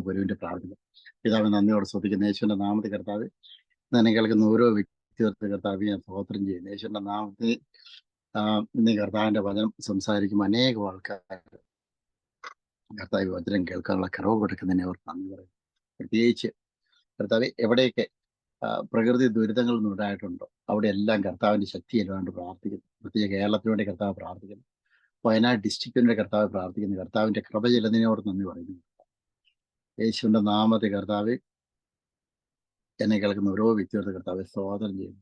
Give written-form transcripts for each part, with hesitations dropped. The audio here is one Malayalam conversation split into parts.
ഗുരുവിന്റെ പ്രാർത്ഥന. പിതാവ് നന്ദിയോടെ സ്തുതിക്കുന്ന യേശുവിന്റെ നാമത്തിൽ കർത്താവ് തന്നെ കേൾക്കുന്ന ഓരോ വ്യക്തികൾക്ക് കർത്താവ് ഞാൻ സ്തോത്രം ചെയ്യുന്നു. യേശുവിന്റെ നാമത്തിൽ ഇന്ന് കർത്താവിന്റെ വചനം സംസാരിക്കുമ്പോൾ അനേകം ആൾക്കാർ കർത്താവ് വചനം കേൾക്കാനുള്ള കറവ് കൊടുക്കുന്നതിനെ അവർ നന്ദി പറയും. പ്രത്യേകിച്ച് കർത്താവ് എവിടെയൊക്കെ പ്രകൃതി ദുരിതങ്ങൾ ഉണ്ടായിട്ടുണ്ടോ അവിടെ എല്ലാം കർത്താവിന്റെ ശക്തി എല്ലാണ്ട് പ്രാർത്ഥിക്കുന്നു. പ്രത്യേക കേരളത്തിന് വേണ്ടി കർത്താവ് പ്രാർത്ഥിക്കുന്നു. വയനാട് ഡിസ്ട്രിക്റ്റിന് വേണ്ടി കർത്താവ് പ്രാർത്ഥിക്കുന്നു. കർത്താവിന്റെ കൃപ ചെല്ലുന്നതിനോട് നന്ദി പറയുന്നു. യേശുവിന്റെ നാമത്തെ കർത്താവ് എന്നെ കേൾക്കുന്ന ഓരോ വ്യക്തികളുടെ കർത്താവ് സ്തോത്രം ചെയ്യുന്നു.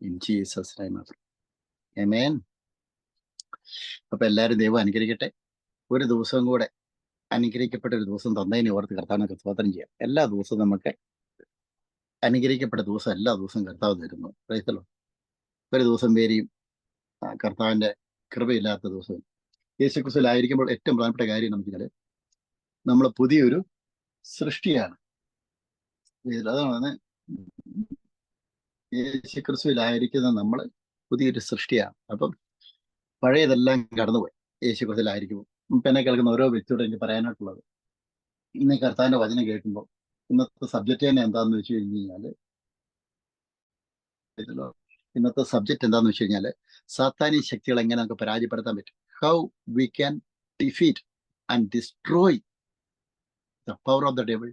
ഇൻ ജീസസ് നെയിം ആമേൻ. അപ്പൊ എല്ലാവരും ദൈവം അനുഗ്രഹിക്കട്ടെ. ഒരു ദിവസം കൂടെ അനുഗ്രഹിക്കപ്പെട്ട ഒരു ദിവസം തന്നതിനെ ഓർത്ത് കർത്താവിനൊക്കെ സ്തോത്രം ചെയ്യാം. എല്ലാ ദിവസവും നമുക്ക് അനുഗ്രഹിക്കപ്പെട്ട ദിവസം എല്ലാ ദിവസവും കർത്താവ് തരുന്നു. പ്രൈസല്ലോ. ഒരു ദിവസം പേരെയും കർത്താവിന്റെ കൃപയില്ലാത്ത ദിവസവും യേശുക്രിസ്തുവിലായിരിക്കുമ്പോൾ ഏറ്റവും പ്രധാനപ്പെട്ട കാര്യം നമുക്ക് നമ്മൾ പുതിയൊരു സൃഷ്ടിയാണ്. അതാണ് യേശുക്രിസ്തുവിലായിരിക്കുന്ന നമ്മൾ പുതിയൊരു സൃഷ്ടിയാണ്. അപ്പം പഴയതെല്ലാം കടന്നുപോയി യേശുക്രിസ്തുവിലായിരിക്കുമ്പോൾ. എന്നെ കേൾക്കുന്ന ഓരോ വ്യക്തിയോട് എനിക്ക് പറയാനായിട്ടുള്ളത്, ഇന്ന് കർത്താവിന്റെ വചനം കേൾക്കുമ്പോൾ ഇന്നത്തെ സബ്ജക്റ്റ് തന്നെ എന്താന്ന് വെച്ച് കഴിഞ്ഞാല് ഇന്നത്തെ സബ്ജക്റ്റ് എന്താന്ന് വെച്ച് കഴിഞ്ഞാല് സാത്താനി ശക്തികൾ എങ്ങനെ നമുക്ക് പരാജയപ്പെടുത്താൻ പറ്റും. How we can defeat and destroy the power of the devil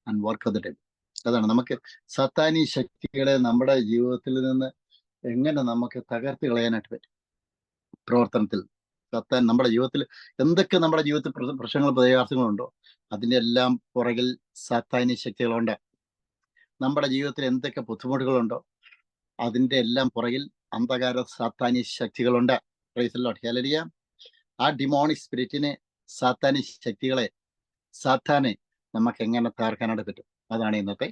and work of the devil. അതാണ് നമുക്ക് സാത്താനി ശക്തികളെ നമ്മുടെ ജീവിതത്തിൽ നിന്ന് എങ്ങനെ നമുക്ക് തകർത്ത് കളയാനായിട്ട് പറ്റും. പ്രവർത്തനത്തിൽ സാത്താൻ നമ്മുടെ ജീവിതത്തിൽ എന്തൊക്കെ നമ്മുടെ ജീവിതത്തിൽ പ്രശ്നങ്ങൾ പ്രയാസങ്ങളുണ്ടോ അതിൻ്റെ എല്ലാം പുറകിൽ സാത്താനി ശക്തികളുണ്ട്. നമ്മുടെ ജീവിതത്തിൽ എന്തൊക്കെ ബുദ്ധിമുട്ടുകളുണ്ടോ അതിൻ്റെ എല്ലാം പുറകിൽ അന്ധകാര സാത്താനി ശക്തികളുണ്ട്. Praise the Lord. ഹല്ലേലൂയ. ആ ഡിമോണിക് സ്പിരിറ്റിനെ, സാത്താനി ശക്തികളെ, സാത്താനെ നമുക്ക് എങ്ങനെ തകർക്കാനായിട്ട് പറ്റും. അതാണ് ഇന്നത്തെ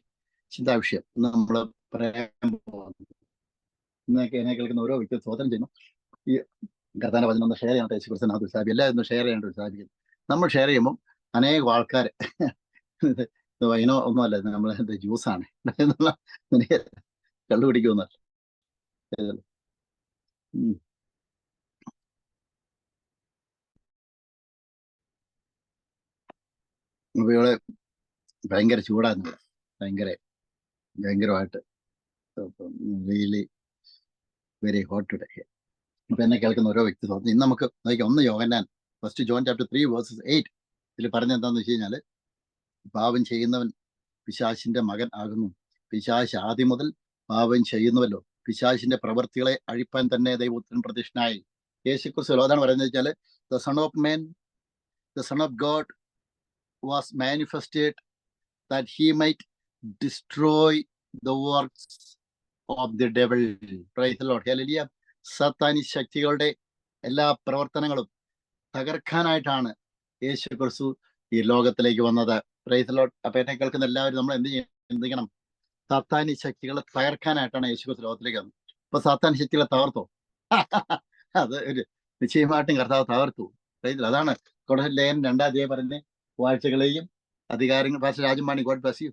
ചിന്താവിഷയം. ഇന്ന് നമ്മൾ പറയാൻ പോകുന്നത്. ഇന്നൊക്കെ എന്നെ കേൾക്കുന്ന ഓരോ വ്യക്തി സ്തോത്രം ചെയ്യുന്നു. ഈ കർത്താവിന്റെ വചനം ഒന്ന് ഷെയർ ചെയ്യാനായിട്ട് യേശുക്രിസ്തുവിനകത്ത് ഉത്സാഹിക്കും. എല്ലാവരും ഒന്ന് ഷെയർ ചെയ്യാനായിട്ട് ഉത്സാഹിക്കുന്നു. നമ്മൾ ഷെയർ ചെയ്യുമ്പോൾ അനേകം ആൾക്കാർ വൈനോ ഒന്നുമല്ല, നമ്മൾ ജ്യൂസാണ് കണ്ടുപിടിക്കുമെന്നല്ല. അപ്പൊ ഇവിടെ ഭയങ്കര ചൂടായിരുന്നു, ഭയങ്കരമായിട്ട് റിയലി വെരി ഹോട്ട് ടുഡേ. അപ്പൊ എന്നെ കേൾക്കുന്ന ഓരോ വ്യക്തി തോന്നുന്നു. ഇന്ന് നമുക്ക് നോക്കാം. 1 യോഹന്നാൻ 1 John chapter 3 verses 8 ഇതിൽ പറഞ്ഞ എന്താന്ന് വെച്ച് കഴിഞ്ഞാല്, പാപം ചെയ്യുന്നവൻ പിശാചിന്റെ മകൻ ആകുന്നു. പിശാച് ആദ്യം മുതൽ പാപം ചെയ്യുന്നുവല്ലോ. പിശാചിന്റെ പ്രവൃത്തികളെ അഴിപ്പാൻ തന്നെ ദൈവത്തിന് പ്രത്യക്ഷനായി. യേശുക്രിസ്തു അതാണ് പറയുന്നത് വെച്ചാല്, the son of man, the son of God was manifested that he might destroy the works of the devil. Praise the Lord. Hallelujah. സാത്താനി ശക്തികളുടെ എല്ലാ പ്രവർത്തനങ്ങളും തകർക്കാനായിട്ടാണ് യേശു ക്രിസ്തു ഈ ലോകത്തിലേക്ക് വന്നത്. Price the lord. അപ്പൊ എന്നെ കേൾക്കുന്ന എല്ലാവരും നമ്മൾ എന്ത് ചിന്തിക്കണം? സാത്താനി ശക്തികളെ തകർക്കാനായിട്ടാണ് യേശു ക്രിസ്തു ലോകത്തിലേക്ക് വന്നത്. അപ്പൊ സാത്താനി ശക്തികളെ തകർത്തു. അത് ഒരു നിശ്ചയമായിട്ടും കർത്താവ് തകർത്തു. Praise the Lord. അതാണ് കൊടഹൻ 2-ാം അധ്യായം പറഞ്ഞ വാഴ്ചകളെയും അധികാരങ്ങൾ. Pastor Rajamani, God bless you.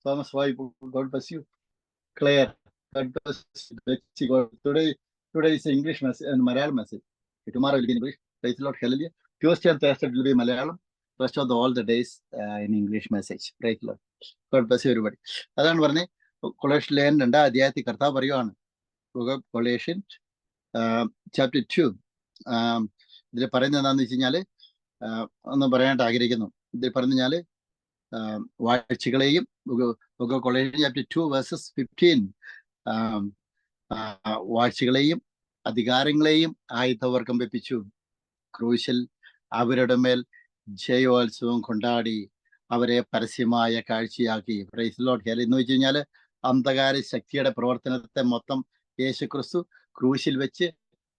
Thomas വൈബ്, God bless you. Clare, God bless you. Today is English message and Malayalam message. Tomorrow will be in English. Praise the Lord. Hallelujah. Tuesday and Thursday will be Malayalam. Rest of all the days in English message. Praise the Lord. God bless you everybody. അതാണ് പറഞ്ഞത്. കൊളോഷ്യൻ 2-ാം അധ്യായത്തിൽ കർത്താവ് പറയുവാണ്. കൊളോഷ്യൻ chapter 2 ഇതിൽ പറയുന്നത് എന്താണെന്ന് വെച്ച് കഴിഞ്ഞാല്, ഒന്ന് പറയാനായിട്ട് ആഗ്രഹിക്കുന്നു. ഇതിൽ പറഞ്ഞു കഴിഞ്ഞാല് വാഴ്ചകളെയും, കൊളോഷ്യൻ chapter 2 verses 15 വാഴ്ചകളെയും അധികാരങ്ങളെയും ആയുധവർഗം വെപ്പിച്ചു. ക്രൂശിൽ അവരുടെ മേൽ ജയോത്സവം കൊണ്ടാടി അവരെ പരസ്യമായ കാഴ്ചയാക്കി. Price the Lord. എന്ന് വെച്ച് കഴിഞ്ഞാല് അന്ധകാര ശക്തിയുടെ പ്രവർത്തനത്തെ മൊത്തം യേശു ക്രിസ്തു ക്രൂശിൽ വെച്ച്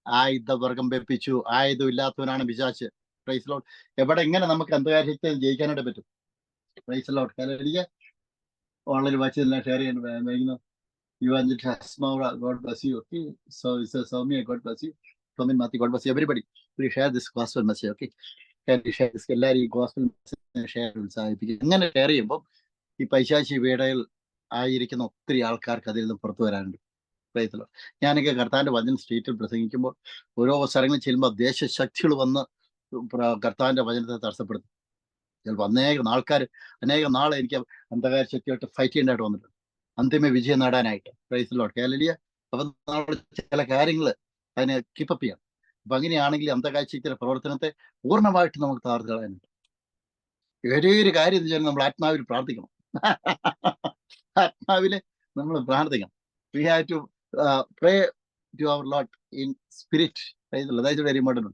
ആയുധവർഗം വെപ്പിച്ചു. ആയുധം ഇല്ലാത്തവനാണ് പിശാച്. Praise the Lord. എങ്ങനെ നമുക്ക് അന്ധകാര ശക്തി ജയിക്കാനായിട്ട് പറ്റും? Praise the Lord. Hallelujah. Online വായിച്ചതെല്ലാം ഷെയർ ചെയ്യുന്നു. Evangelist Asmaura, God bless you. Okay, so it's a Soumya, God bless you. Tomin Mati, God bless you. Everybody, please share this gospel message. Okay, can you share this? എല്ലാവരും ഈ gospel message share ഉത്സാഹിപ്പിക്കും. അങ്ങനെ ഷെയർ ചെയ്യുമ്പോൾ ഈ പൈശാചി വേടയിൽ ആയിരിക്കുന്ന ഒത്തിരി ആൾക്കാർക്ക് അതിൽ നിന്ന് പുറത്തു വരാനുണ്ട്. പ്രയത്നം. ഞാനൊക്കെ കർത്താവിന്റെ വചനം സ്ട്രീറ്റിൽ പ്രസംഗിക്കുമ്പോൾ ഓരോ സ്ഥലങ്ങളിൽ ചെല്ലുമ്പോൾ ദേശശക്തികൾ വന്ന് കർത്താവിന്റെ വചനത്തെ തടസ്സപ്പെടുത്തും. ചിലപ്പോൾ അനേകം നാൾ എനിക്ക് അന്ധകാര ശക്തിയായിട്ട് ഫൈറ്റ് ചെയ്യേണ്ടതായിട്ട് വന്നിട്ടുണ്ട്, അന്തിമ വിജയം നേടാനായിട്ട്. Praise Lord. ഹല്ലേലൂയ. അപ്പം നമ്മൾ ചില കാര്യങ്ങൾ അതിനെ കീപ്പപ്പ് ചെയ്യണം. അപ്പൊ അങ്ങനെയാണെങ്കിൽ അന്ധകാര ശക്തിയുടെ പ്രവർത്തനത്തെ പൂർണ്ണമായിട്ട് നമുക്ക് തകർത്ത് കളയാനുണ്ട്. ഒരേ ഒരു കാര്യം എന്ന് വെച്ചാൽ നമ്മൾ ആത്മാവിൽ പ്രാർത്ഥിക്കണം. ആത്മാവില് നമ്മൾ പ്രാർത്ഥിക്കണം. We have to pray to our Lord in spirit. That's very important.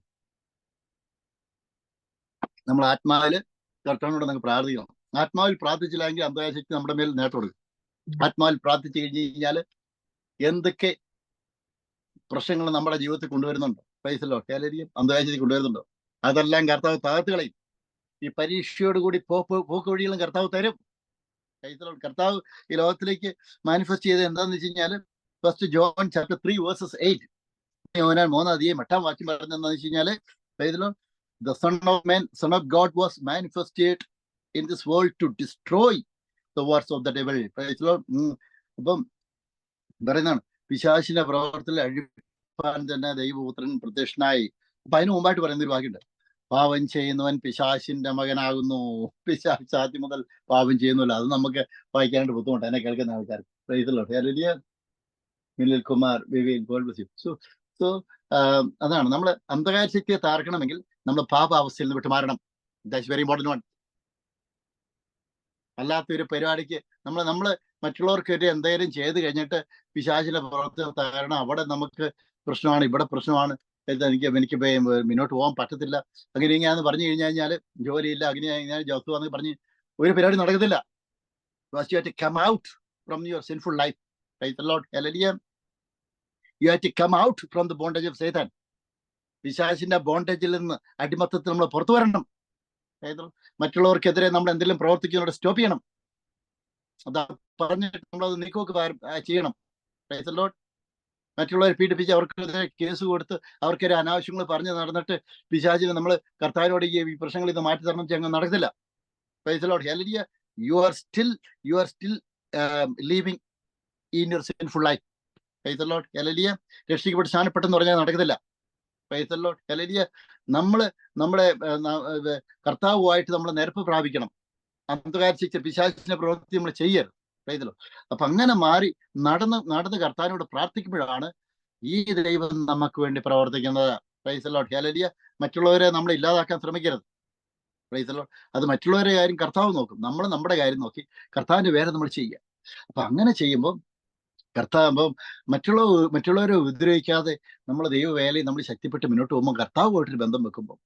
നമ്മൾ ആത്മാവില് കർത്താവിനോട് നമുക്ക് പ്രാർത്ഥിക്കണം. ആത്മാവിൽ പ്രാർത്ഥിച്ചില്ലെങ്കിൽ അന്ധകാര ശക്തി നമ്മുടെ മേൽ നേട്ടം കൊടുക്കും. ആത്മാവിൽ പ്രാർത്ഥിച്ചു കഴിഞ്ഞു കഴിഞ്ഞാൽ എന്തൊക്കെ പ്രശ്നങ്ങൾ നമ്മുടെ ജീവിതത്തിൽ കൊണ്ടുവരുന്നുണ്ടോ, പ്രൈസ് ലോർഡ്, ഹല്ലേലൂയ, അന്ധകാര ശക്തി കൊണ്ടുവരുന്നുണ്ടോ, അതെല്ലാം കർത്താവ് തകർത്ത് കളയും. ഈ പരീക്ഷയോടുകൂടി പോക്ക് വഴികളും കർത്താവ് തരും. Praise lord. കർത്താവ് ഈ ലോകത്തിലേക്ക് മാനിഫെസ്റ്റ് ചെയ്തത് എന്താണെന്ന് വെച്ച് കഴിഞ്ഞാൽ, first John chapter 3 verses 8, Yohannan 3:8 വാക്യം പറഞ്ഞെന്താണെന്ന് വെച്ച് കഴിഞ്ഞാല്, praise lord, the son of God was manifested in this world to destroy the works of the devil. Praise lord. അപ്പം പറയുന്നതാണ്, പിശാചിന്റെ പ്രവർത്തനത്തിൽ അഴിപ്പാൻ തന്നെ ദൈവപുത്രൻ പ്രത്യക്ഷനായി. അപ്പൊ അതിന് മുമ്പായിട്ട് പറയുന്ന ഒരു വാക്യമുണ്ട്, പാപം ചെയ്യുന്നവൻ പിശാചിന്റെ മകനാകുന്നു. പിശാച് ആദ്യം മുതൽ പാപം ചെയ്യുന്നില്ല. അത് നമുക്ക് വായിക്കാനായിട്ട് ബുദ്ധിമുട്ട്, എന്നെ കേൾക്കുന്ന ആൾക്കാർ. Praise Lord. ഹല്ലേലൂയ. മിലിൽ Kumar, Vivek, God bless you. So അതാണ്, നമ്മൾ അന്ധകാര ശക്തിയെ താർക്കണമെങ്കിൽ നമ്മൾ പാപാവസ്ഥയിൽ നിന്ന് വിട്ടു മാറണം. That's very important one. അല്ലാത്തൊരു പരിപാടിക്ക് നമ്മൾ മറ്റുള്ളവർക്കൊരു എന്തെങ്കിലും ചെയ്ത് കഴിഞ്ഞിട്ട് പിശാചിന്റെ പ്രവർത്തനം തരണം, അവിടെ നമുക്ക് പ്രശ്നമാണ്, ഇവിടെ പ്രശ്നമാണ്, എനിക്ക് മുന്നോട്ട് പോകാൻ പറ്റത്തില്ല, അങ്ങനെ ഇങ്ങനെയാന്ന് പറഞ്ഞു കഴിഞ്ഞാൽ ജോലിയില്ല, അങ്ങനെ ജോസ് എന്ന് പറഞ്ഞ് ഒരു പരിപാടി നടക്കത്തില്ല. You have to come out from your sinful life. Praise the Lord. Hallelujah. You have to come out from the bondage of Satan. പിശാചിന്റെ ബോണ്ടേജിൽ നിന്ന്, അടിമത്തത്തിൽ നമ്മൾ പുറത്തു വരണം. മറ്റുള്ളവർക്കെതിരെ നമ്മൾ എന്തെങ്കിലും പ്രവർത്തിക്കുന്നതോടെ സ്റ്റോപ്പ് ചെയ്യണം. അതാ പറഞ്ഞിട്ട് നമ്മളത് നീക്കമൊക്കെ ചെയ്യണം. Price the Lord. മറ്റുള്ളവരെ പീഡിപ്പിച്ച് അവർക്കെതിരെ കേസ് കൊടുത്ത് അവർക്കൊരു അനാവശ്യങ്ങൾ പറഞ്ഞു നടന്നിട്ട് പിശാചിന് നമ്മൾ കർത്താവിനോട് ഈ പ്രശ്നങ്ങൾ ഇത് മാറ്റി തരണം ചെയ്യാൻ നടക്കത്തില്ല. Praise the Lord. Hallelujah. You are still living in your sinful life. Praise the Lord. Hallelujah. രക്ഷിക്കപ്പെട്ട് സ്ഥാനപ്പെട്ടെന്ന് പറഞ്ഞാൽ നടക്കത്തില്ല. Praise the Lord. ഹല്ലേലൂയ. നമ്മുടെ കർത്താവുമായിട്ട് നമ്മൾ നിരപ്പ് പ്രാപിക്കണം. അന്ധകാര ശിക്ഷ പിശാചിന്റെ പ്രവൃത്തി നമ്മൾ ചെയ്യരുത്. Price the lord. അപ്പൊ അങ്ങനെ മാറി നടന്ന് കർത്താവിനോട് പ്രാർത്ഥിക്കുമ്പോഴാണ് ഈ ദൈവം നമുക്ക് വേണ്ടി പ്രവർത്തിക്കുന്നത്. Price the Lord. ഹല്ലേലൂയ. മറ്റുള്ളവരെ നമ്മൾ ഇല്ലാതാക്കാൻ ശ്രമിക്കരുത്. Price the Lord. അത് മറ്റുള്ളവരുടെ കാര്യം കർത്താവ് നോക്കും, നമ്മൾ നമ്മുടെ കാര്യം നോക്കി കർത്താവിന്റെ പേരെ നമ്മൾ ചെയ്യുക. അപ്പൊ അങ്ങനെ ചെയ്യുമ്പോൾ കർത്താവ് മറ്റുള്ളവരെ ഉപദ്രവിക്കാതെ നമ്മൾ ദൈവവേലയിൽ നമ്മൾ ശക്തിപ്പെട്ട് മുന്നോട്ട് പോകുമ്പോൾ കർത്താവുമായിട്ടൊരു ബന്ധം വെക്കുമ്പോൾ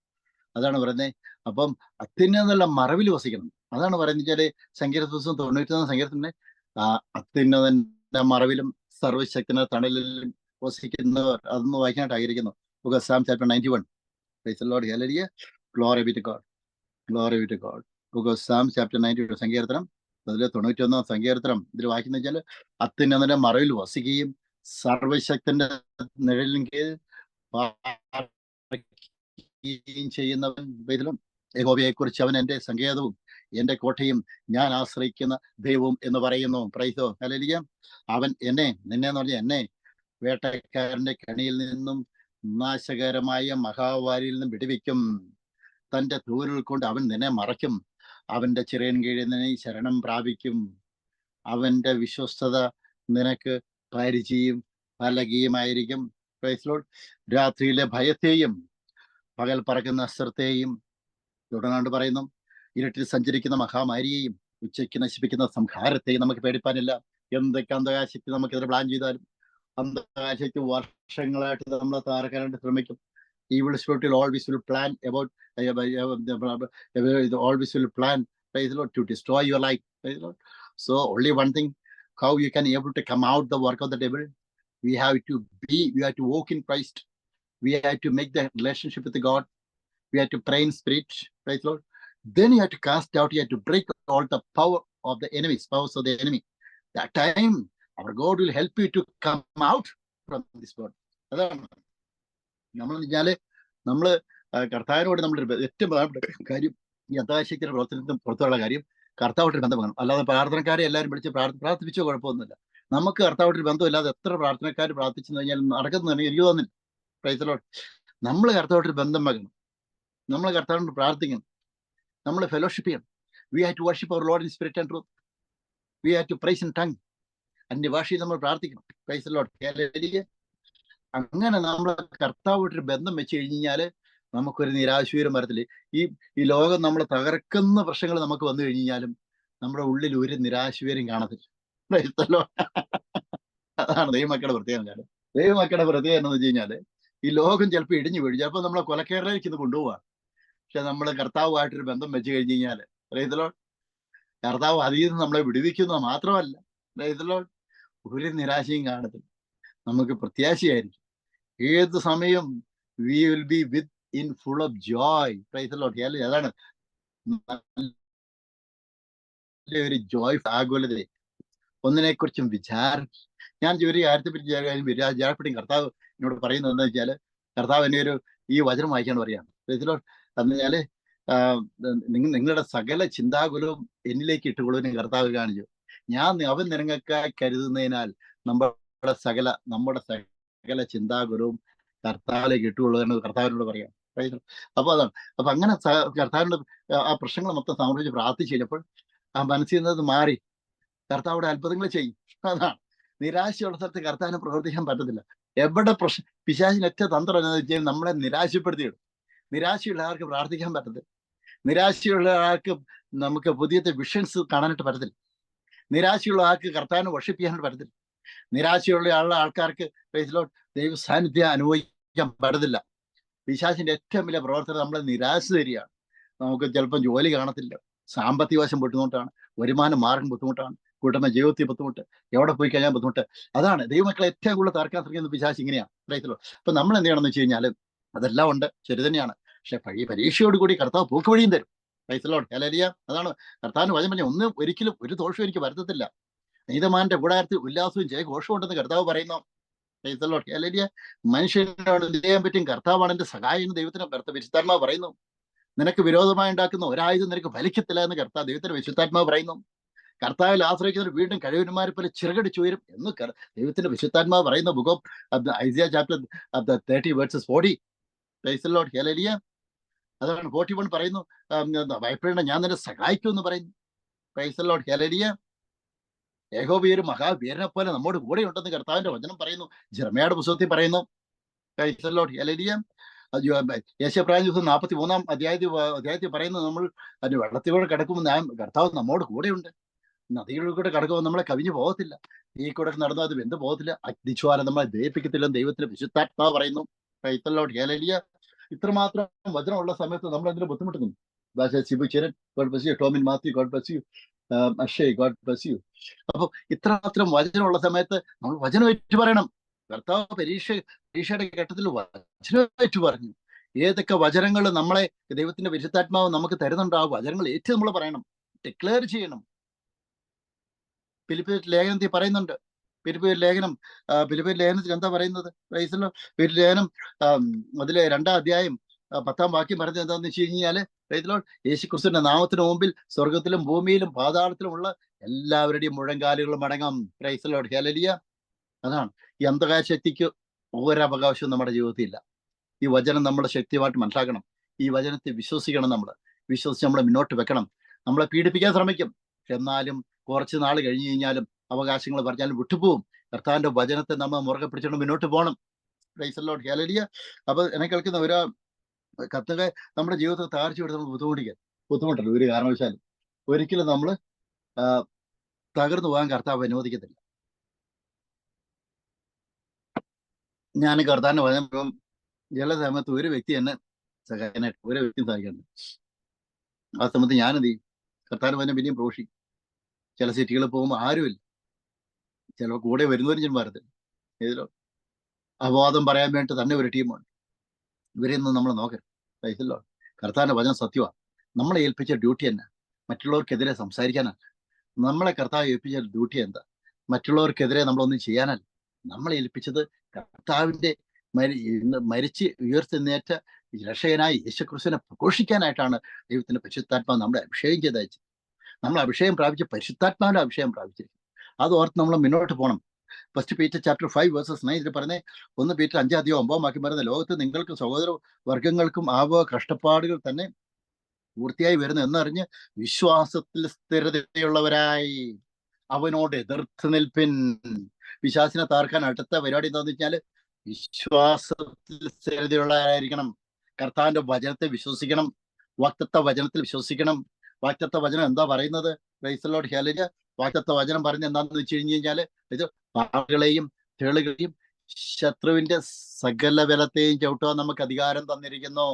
അതാണ് പറയുന്നത്. അപ്പം അത്യുന്നതല്ല മറവിൽ വസിക്കണം. അതാണ് പറയുന്നത് വെച്ചാല് സങ്കീർത്തന പുസ്തകം 91 സങ്കീർത്തനെ, അത്യുന്നതന്റെ മറവിലും സർവശക്തന്റെ തണലിലും വസിക്കുന്നവർ, അതൊന്ന് വായിക്കാനായിട്ട് ആഗ്രഹിക്കുന്നു. Psalm chapter 91. Praise the Lord. Hallelujah. Glory be to God. Glory be to God. Psalm chapter 91 സങ്കീർത്തനം, അതിലെ 91 സങ്കീർത്തനം ഇതിൽ വായിക്കുന്ന വെച്ചാൽ, അത്യുന്നതന്റെ മറവിൽ വസിക്കുകയും സർവശക്തന്റെ നിഴലിൻ കീഴിൽ ചെയ്യുന്നവൻ. യഹോവയെ കുറിച്ച് അവൻ എന്റെ സങ്കേതവും എന്റെ കോട്ടയും ഞാൻ ആശ്രയിക്കുന്ന ദൈവവും എന്ന് പറയുന്നു. പ്രൈസോ. ഹല്ലേലൂയ. അവൻ നിന്നെ എന്ന് പറഞ്ഞാൽ എന്നെ വേട്ടക്കാരന്റെ കണിയിൽ നിന്നും നാശകരമായ മഹാവാരിയിൽ നിന്നും വിടുവിക്കും. തന്റെ തൂരുകൾ കൊണ്ട് അവൻ നിന്നെ മറയ്ക്കും. അവന്റെ ചിറയിൻ കീഴിൽ നീ ശരണം പ്രാപിക്കും. അവന്റെ വിശ്വസ്തത നിനക്ക് പരിചയം പലകയുമായിരിക്കും. Praise Lord. രാത്രിയിലെ ഭയത്തെയും പകൽ പറക്കുന്ന അസ്ത്രത്തെയും തുടങ്ങാണ്ട് പറയുന്നു. ഇരുട്ടിൽ സഞ്ചരിക്കുന്ന മഹാമാരിയെയും ഉച്ചയ്ക്ക് നശിപ്പിക്കുന്ന സംഹാരത്തെയും നമുക്ക് പേടിപ്പാനില്ല. എന്തൊക്കെ അന്ധകാര ശക്തി നമുക്കെതിരെ പ്ലാൻ ചെയ്താലും അന്ധകാര ശക്തി വർഷങ്ങളായിട്ട് നമ്മളെ താർക്കാനായിട്ട് ശ്രമിക്കും. Evil spirit will always will plan about always will plan, praise the Lord, to destroy your life. Praise the Lord. So only one thing, how you can able to come out the work of the devil, we have to walk in Christ. We have to make the relationship with God. We have to pray in spirit. Praise the Lord. Then you have to cast out, you have to break all the powers of the enemy. That time our God will help you to come out from this world. അതാണ് നമ്മൾ പറഞ്ഞാല് നമ്മള് കർത്താവിനോട് നമ്മളൊരു ഏറ്റവും പ്രധാനപ്പെട്ട കാര്യം, ഈ അന്ധകാരശക്തിയുടെ പ്രവർത്തനത്തിന് പുറത്തുള്ള കാര്യം, കർത്താവായിട്ടൊരു ബന്ധം വേണം. അല്ലാതെ പ്രാർത്ഥനക്കാരെ എല്ലാവരും വിളിച്ച് പ്രാർത്ഥിപ്പിച്ചോ കുഴപ്പമൊന്നുമില്ല. നമുക്ക് കർത്താവായിട്ടൊരു ബന്ധമില്ലാതെ എത്ര പ്രാർത്ഥനക്കാർ പ്രാർത്ഥിച്ചെന്ന് കഴിഞ്ഞാൽ നടക്കുന്നതന്നെ എനിക്ക് തോന്നുന്നില്ല. Price the Lord. നമ്മൾ കർത്താവായിട്ടൊരു ബന്ധം വെക്കണം. നമ്മൾ കർത്താവിനോട് പ്രാർത്ഥിക്കണം. നമ്മൾ ഫെലോഷിപ്പ് ചെയ്യണം. We have to worship our Lord in spirit and truth. We have to praise in tongue. അന്യഭാഷയിൽ നമ്മൾ പ്രാർത്ഥിക്കണം. Praise the Lord. അങ്ങനെ നമ്മൾ കർത്താവായിട്ടൊരു ബന്ധം വെച്ച് കഴിഞ്ഞാൽ നമുക്കൊരു നിരാശീരം വരത്തില്ല. ഈ ലോകം നമ്മളെ തകർക്കുന്ന പ്രശ്നങ്ങൾ നമുക്ക് വന്നു കഴിഞ്ഞാലും നമ്മുടെ ഉള്ളിൽ ഒരു നിരാശീരം കാണത്തില്ല. Praise the Lord. അതാണ് ദൈവമക്കളുടെ പ്രത്യേകം. കാര്യം ദൈവമക്കളുടെ പ്രത്യേകം എന്ന് വെച്ച് കഴിഞ്ഞാല് ഈ ലോകം ചിലപ്പോൾ ഇടിഞ്ഞു വീഴും, ചിലപ്പോൾ നമ്മളെ കൊലക്കേറിലേക്ക് ഇത് കൊണ്ടുപോവാ. പക്ഷെ നമ്മൾ കർത്താവുമായിട്ടൊരു ബന്ധം വെച്ച് കഴിഞ്ഞ് കഴിഞ്ഞാൽ Praise the Lord, കർത്താവ് അതിൽ നിന്ന് നമ്മളെ വിടുവിക്കുന്നത് മാത്രമല്ല, Praise the Lord, ഒരു നിരാശയും കാണത്തില്ല. നമുക്ക് പ്രത്യാശയായിരിക്കും. ഏത് സമയം we will be with in full of Joy. Praise the Lord. അതാണ് ഒരു ജോയ്, ആകുലത, ഒന്നിനെ കുറിച്ചും ഞാൻ ഒരു കാര്യത്തെ പറ്റി വിചാരപ്പെടും. കർത്താവ് എന്നോട് പറയുന്നത് എന്താ വെച്ചാൽ, കർത്താവ് എന്നെ ഈ വചനം വായിക്കാൻ പറയാണ്. Praise the Lord. എന്ന് വെച്ചാല് നിങ്ങളുടെ സകല ചിന്താകുലവും എന്നിലേക്ക് ഇട്ടുകൊള്ളുവിനെ കർത്താവ് കാണിച്ചു. അവൻ നിരങ്ങൾക്കായി കരുതുന്നതിനാൽ നമ്മുടെ സകല ചിന്താകുലവും കർത്താവിലേക്ക് ഇട്ടുകൊള്ളുക കർത്താവിനോട് പറയാം. അപ്പൊ അതാണ്. അപ്പൊ അങ്ങനെ കർത്താവിനോട് ആ പ്രശ്നങ്ങൾ മൊത്തം സമർപ്പിച്ച് പ്രാർത്ഥിച്ചു കഴിഞ്ഞപ്പോൾ ആ മനസ്സിൽ നിന്നത് മാറി കർത്താവിടെ അത്ഭുതങ്ങൾ ചെയ്യും. അതാണ് നിരാശയുള്ള സ്ഥലത്ത് കർത്താവിനെ പ്രവർത്തിക്കാൻ പറ്റത്തില്ല. എവിടെ പിശാചിന് ഒറ്റ തന്ത്രം എന്താണെന്ന് വെച്ചാൽ നമ്മളെ നിരാശപ്പെടുത്തിയിടും. നിരാശയുള്ള ആൾക്ക് പ്രാർത്ഥിക്കാൻ പറ്റത്തില്ല. നിരാശയുള്ള ആൾക്ക് നമുക്ക് പുതിയ വിഷൻസ് കാണാനായിട്ട് പറ്റത്തില്ല. നിരാശയുള്ള ആൾക്ക് കർത്താവിനെ വർഷിപ്പ് ചെയ്യാനായിട്ട് പറ്റത്തില്ല. നിരാശയുള്ള ആൾക്കാർക്ക് ദൈവ സാന്നിധ്യം അനുഭവിക്കാൻ പറ്റത്തില്ല. പിശാചിന്റെ ഏറ്റവും വലിയ പ്രവർത്തനം നമ്മളെ നിരാശ തരികയാണ്. നമുക്ക് ചിലപ്പം ജോലി കാണത്തില്ല, സാമ്പത്തിക വശം ബുദ്ധിമുട്ടാണ്, വരുമാനം മാർഗം ബുദ്ധിമുട്ടാണ്, കുടുംബ ജീവിതത്തിൽ ബുദ്ധിമുട്ട്, എവിടെ പോയി കഴിഞ്ഞാൽ ബുദ്ധിമുട്ട്. അതാണ് ദൈവമക്കളെ ഏറ്റവും കൂടുതൽ തർക്കാൻ ശ്രമിക്കുന്ന പിശാച് ഇങ്ങനെയാണ്. റൈറ്റിലോ. അപ്പൊ നമ്മൾ എന്ത് ചെയ്യണമെന്ന് വെച്ച് കഴിഞ്ഞാൽ അതെല്ലാം ഉണ്ട്, ശരി തന്നെയാണ്. പക്ഷെ പരീക്ഷയോടുകൂടി കർത്താവ് പോക്ക് വഴിയും തരും. റൈറ്റിലോട്ട് ഹല്ലേലൂയ. അതാണ് കർത്താവിന് വചനം പറഞ്ഞ ഒരിക്കലും ഒരു ദോഷവും എനിക്ക് വരുത്തത്തില്ല. നീതമാന്റെ കൂടാരത്തിൽ ഉല്ലാസവും ജയഘോഷവും ഉണ്ടെന്ന് കർത്താവ് പറയുന്നു. റൈറ്റിലോട്ട് ഹല്ലേലൂയ. മനുഷ്യനോട് എന്ത് ചെയ്യാൻ പറ്റും? കർത്താവാണ് എന്റെ സഹായം എന്ന് ദൈവത്തിന് വിശുദ്ധാത്മാവ് പറയുന്നു. നിനക്ക് വിരോധമായി ഉണ്ടാക്കുന്ന ഒരായുധം നിനക്ക് ഫലിക്കത്തില്ല എന്ന് ദൈവത്തിന്റെ വിശുദ്ധാത്മാവ് പറയുന്നു. കർത്താവിൽ ആശ്രയിക്കുന്നവർ വീണ്ടും കഴിവന്മാരെ പോലെ ചിറകടിച്ചു വരും എന്ന് ദൈവത്തിന്റെ വിശുദ്ധാത്മാവ് പറയുന്ന book of Isaiah chapter 30:40. Price the Lord hallelujah. അതാണ് 41 പറയുന്നു, ഭയപ്പെടേണ്ട, ഞാൻ നിന്നെ സഹായിക്കും എന്ന് പറയുന്നു. Praise the Lord hallelujah. യഹോവ ഒരു മഹാവീരനെ പോലെ നമ്മോട് കൂടെ ഉണ്ടെന്ന് കർത്താവിന്റെ വചനം പറയുന്നു. ജെറമ്യായുടെ പുസ്തകത്തിൽ പറയുന്നു. Praise the Lord hallelujah. യേശയ്യാപ്രവചനം 43-ാം അധ്യായത്തിൽ പറയുന്നത്, നമ്മൾ അതിന് വെള്ളത്തിലൂടെ കിടക്കുമ്പോൾ കർത്താവ് നമ്മോട് കൂടെയുണ്ട്. നദികളിലൂടെ കിടക്കുമ്പോൾ നമ്മളെ കവിഞ്ഞു പോകത്തില്ല. ഈ കൂടെ നടന്നു അത് വെന്ത് പോകത്തില്ല. അഗ്നിജ്വാല നമ്മളെ ദഹിപ്പിക്കത്തില്ലെന്ന് ദൈവത്തിന്റെ വിശുദ്ധാത്മാവ് പറയുന്നു. Praise the Lord hallelujah. ഇത്രമാത്രം വചനമുള്ള സമയത്ത് നമ്മൾ എന്തിനു ബുദ്ധിമുട്ടുന്നു? Shibu Cheeran, God bless you. Tomin Mathew, God bless you. Akshay, God bless you. അപ്പൊ ഇത്രമാത്രം വചനമുള്ള സമയത്ത് നമ്മൾ വചനം ഏറ്റു പറയണം. കർത്താവ് പരീക്ഷയുടെ ഘട്ടത്തിൽ വചനം ഏറ്റു പറഞ്ഞു. ഏതൊക്കെ വചനങ്ങൾ നമ്മളെ ദൈവത്തിന്റെ വിശുദ്ധാത്മാവ് നമുക്ക് തരുന്നുണ്ടോ ആ വചനങ്ങൾ ഏറ്റു നമ്മൾ പറയണം, ഡിക്ലെയർ ചെയ്യണം. ഫിലിപ്പിയർ ലേഖനത്തിൽ പറയുന്നുണ്ട്. ഫിലിപ്പിയർ ലേഖനത്തിൽ എന്താ പറയുന്നത്? പ്രൈസല്ലോ. ഫിലിപ്പിയർ ലേഖനം അതിലെ 2-ാം അധ്യായം 10-ാം വാക്യം പറയുന്നത് എന്താണെന്ന് വെച്ച് കഴിഞ്ഞാല്, പ്രൈസല്ലോ, യേശുക്രിസ്തുവിന്റെ നാമത്തിന് മുമ്പിൽ സ്വർഗത്തിലും ഭൂമിയിലും പാതാളത്തിലുമുള്ള എല്ലാവരുടെയും മുഴങ്കാലുകളും അടങ്ങാം. പ്രൈസല്ലോ ഹല്ലേലൂയ. അതാണ് ഈ അന്ധകാര ശക്തിക്ക് ഒരവകാശവും നമ്മുടെ ജീവിതത്തിൽ ഇല്ല. ഈ വചനം നമ്മുടെ ശക്തിയുമായിട്ട് മനസ്സിലാക്കണം. ഈ വചനത്തെ വിശ്വസിക്കണം. വിശ്വസിച്ച് നമ്മളെ മുന്നോട്ട് വെക്കണം. നമ്മളെ പീഡിപ്പിക്കാൻ ശ്രമിക്കും, എന്നാലും കുറച്ച് നാൾ കഴിഞ്ഞു കഴിഞ്ഞാലും അവകാശങ്ങൾ പറഞ്ഞാലും വിട്ടുപോകും. കർത്താവിന്റെ വചനത്തെ നമ്മൾ മുറുകെ പിടിച്ചുകൊണ്ട് മുന്നോട്ട് പോകണം. Price the Lord hallelujah. അപ്പൊ എന്നെ കേൾക്കുന്ന ഒരു കർത്താവെ നമ്മുടെ ജീവിതത്തിൽ തകർച്ച കൊടുത്ത് നമ്മൾ ബുദ്ധിമുട്ടല്ല. ഒരു കാരണവശാലും ഒരിക്കലും നമ്മൾ തകർന്നു പോകാൻ കർത്താവ് അനുവദിക്കത്തില്ല. ഞാൻ കർത്താവിന്റെ വചനം ചില സമയത്ത് ഒരു വ്യക്തി എന്നെ സഹായനായിട്ട് ഒരു വ്യക്തി സഹായിക്കുന്നുണ്ട്. ആ സമയത്ത് ഞാനെന്ത് ചെയ്യും? കർത്താവിന്റെ വചനം പിന്നെയും പ്രോഷിക്കും. ചില സിറ്റികളിൽ പോകുമ്പോൾ ആരുമില്ല, ചിലപ്പോൾ കൂടെ വരുന്നവരും ഞാൻ വരത്തില്ല. ഏതിലോ അപവാദം പറയാൻ വേണ്ടി തന്നെ ഒരു ടീമുണ്ട്. ഇവരെയൊന്നും നമ്മൾ നോക്കരുത്. പ്രൈസല്ലോ. കർത്താവിന്റെ വചനം സത്യമാണ്. നമ്മളെ ഏൽപ്പിച്ച ഡ്യൂട്ടി എന്നാ? മറ്റുള്ളവർക്കെതിരെ സംസാരിക്കാനല്ല. നമ്മളെ കർത്താവ് ഏൽപ്പിച്ച ഡ്യൂട്ടി എന്താ? മറ്റുള്ളവർക്കെതിരെ നമ്മളൊന്നും ചെയ്യാനല്ല. നമ്മളെ ഏൽപ്പിച്ചത് കർത്താവിന്റെ മരിച്ച് ഉയർത്തെഴുന്നേറ്റ രക്ഷകനായി യേശുക്രിസ്തുവിനെ പ്രഘോഷിക്കാനായിട്ടാണ് ദൈവത്തിന്റെ പരിശുദ്ധാത്മാവ് നമ്മളെ അഭിഷേകം ചെയ്തയച്ചത്. നമ്മൾ അഭിഷേകം പ്രാപിച്ച് പരിശുദ്ധാത്മാവിന്റെ അഭിഷേകം പ്രാപിച്ചിരിക്കും. അത് ഓർത്ത് നമ്മൾ മുന്നോട്ട് പോകണം. 1 Peter chapter 5:9 ഇതിൽ പറഞ്ഞേ, 1 Peter 5:9 പറയുന്ന, ലോകത്ത് നിങ്ങൾക്ക് സഹോദര വർഗങ്ങൾക്കും ആവോ കഷ്ടപ്പാടുകൾ തന്നെ പൂർത്തിയായി വരുന്നു എന്നറിഞ്ഞ് വിശ്വാസത്തിൽ സ്ഥിരതയുള്ളവരായി അവനോട് എതിർത്ത് നിൽപ്പിൻ. പിശാചിനെ താർക്കാൻ അടുത്ത പരിപാടി എന്താന്ന് വെച്ചാൽ വിശ്വാസത്തിൽ സ്ഥിരതയുള്ളവരായിരിക്കണം. കർത്താവിന്റെ വചനത്തെ വിശ്വസിക്കണം, വാഗ്ദത്ത വചനത്തിൽ വിശ്വസിക്കണം. വാഗ്ദത്ത വചനം എന്താ പറയുന്നത്? Price the Lord, hallelujah. വാഗ്ദത്ത വചനം പറഞ്ഞ എന്താണെന്ന് വെച്ച് കഴിഞ്ഞാല് ഇത് പാറകളെയും തേളുകളെയും ശത്രുവിന്റെ സകല ബലത്തെയും ചവിട്ടുവാൻ നമുക്ക് അധികാരം തന്നിരിക്കുന്നു.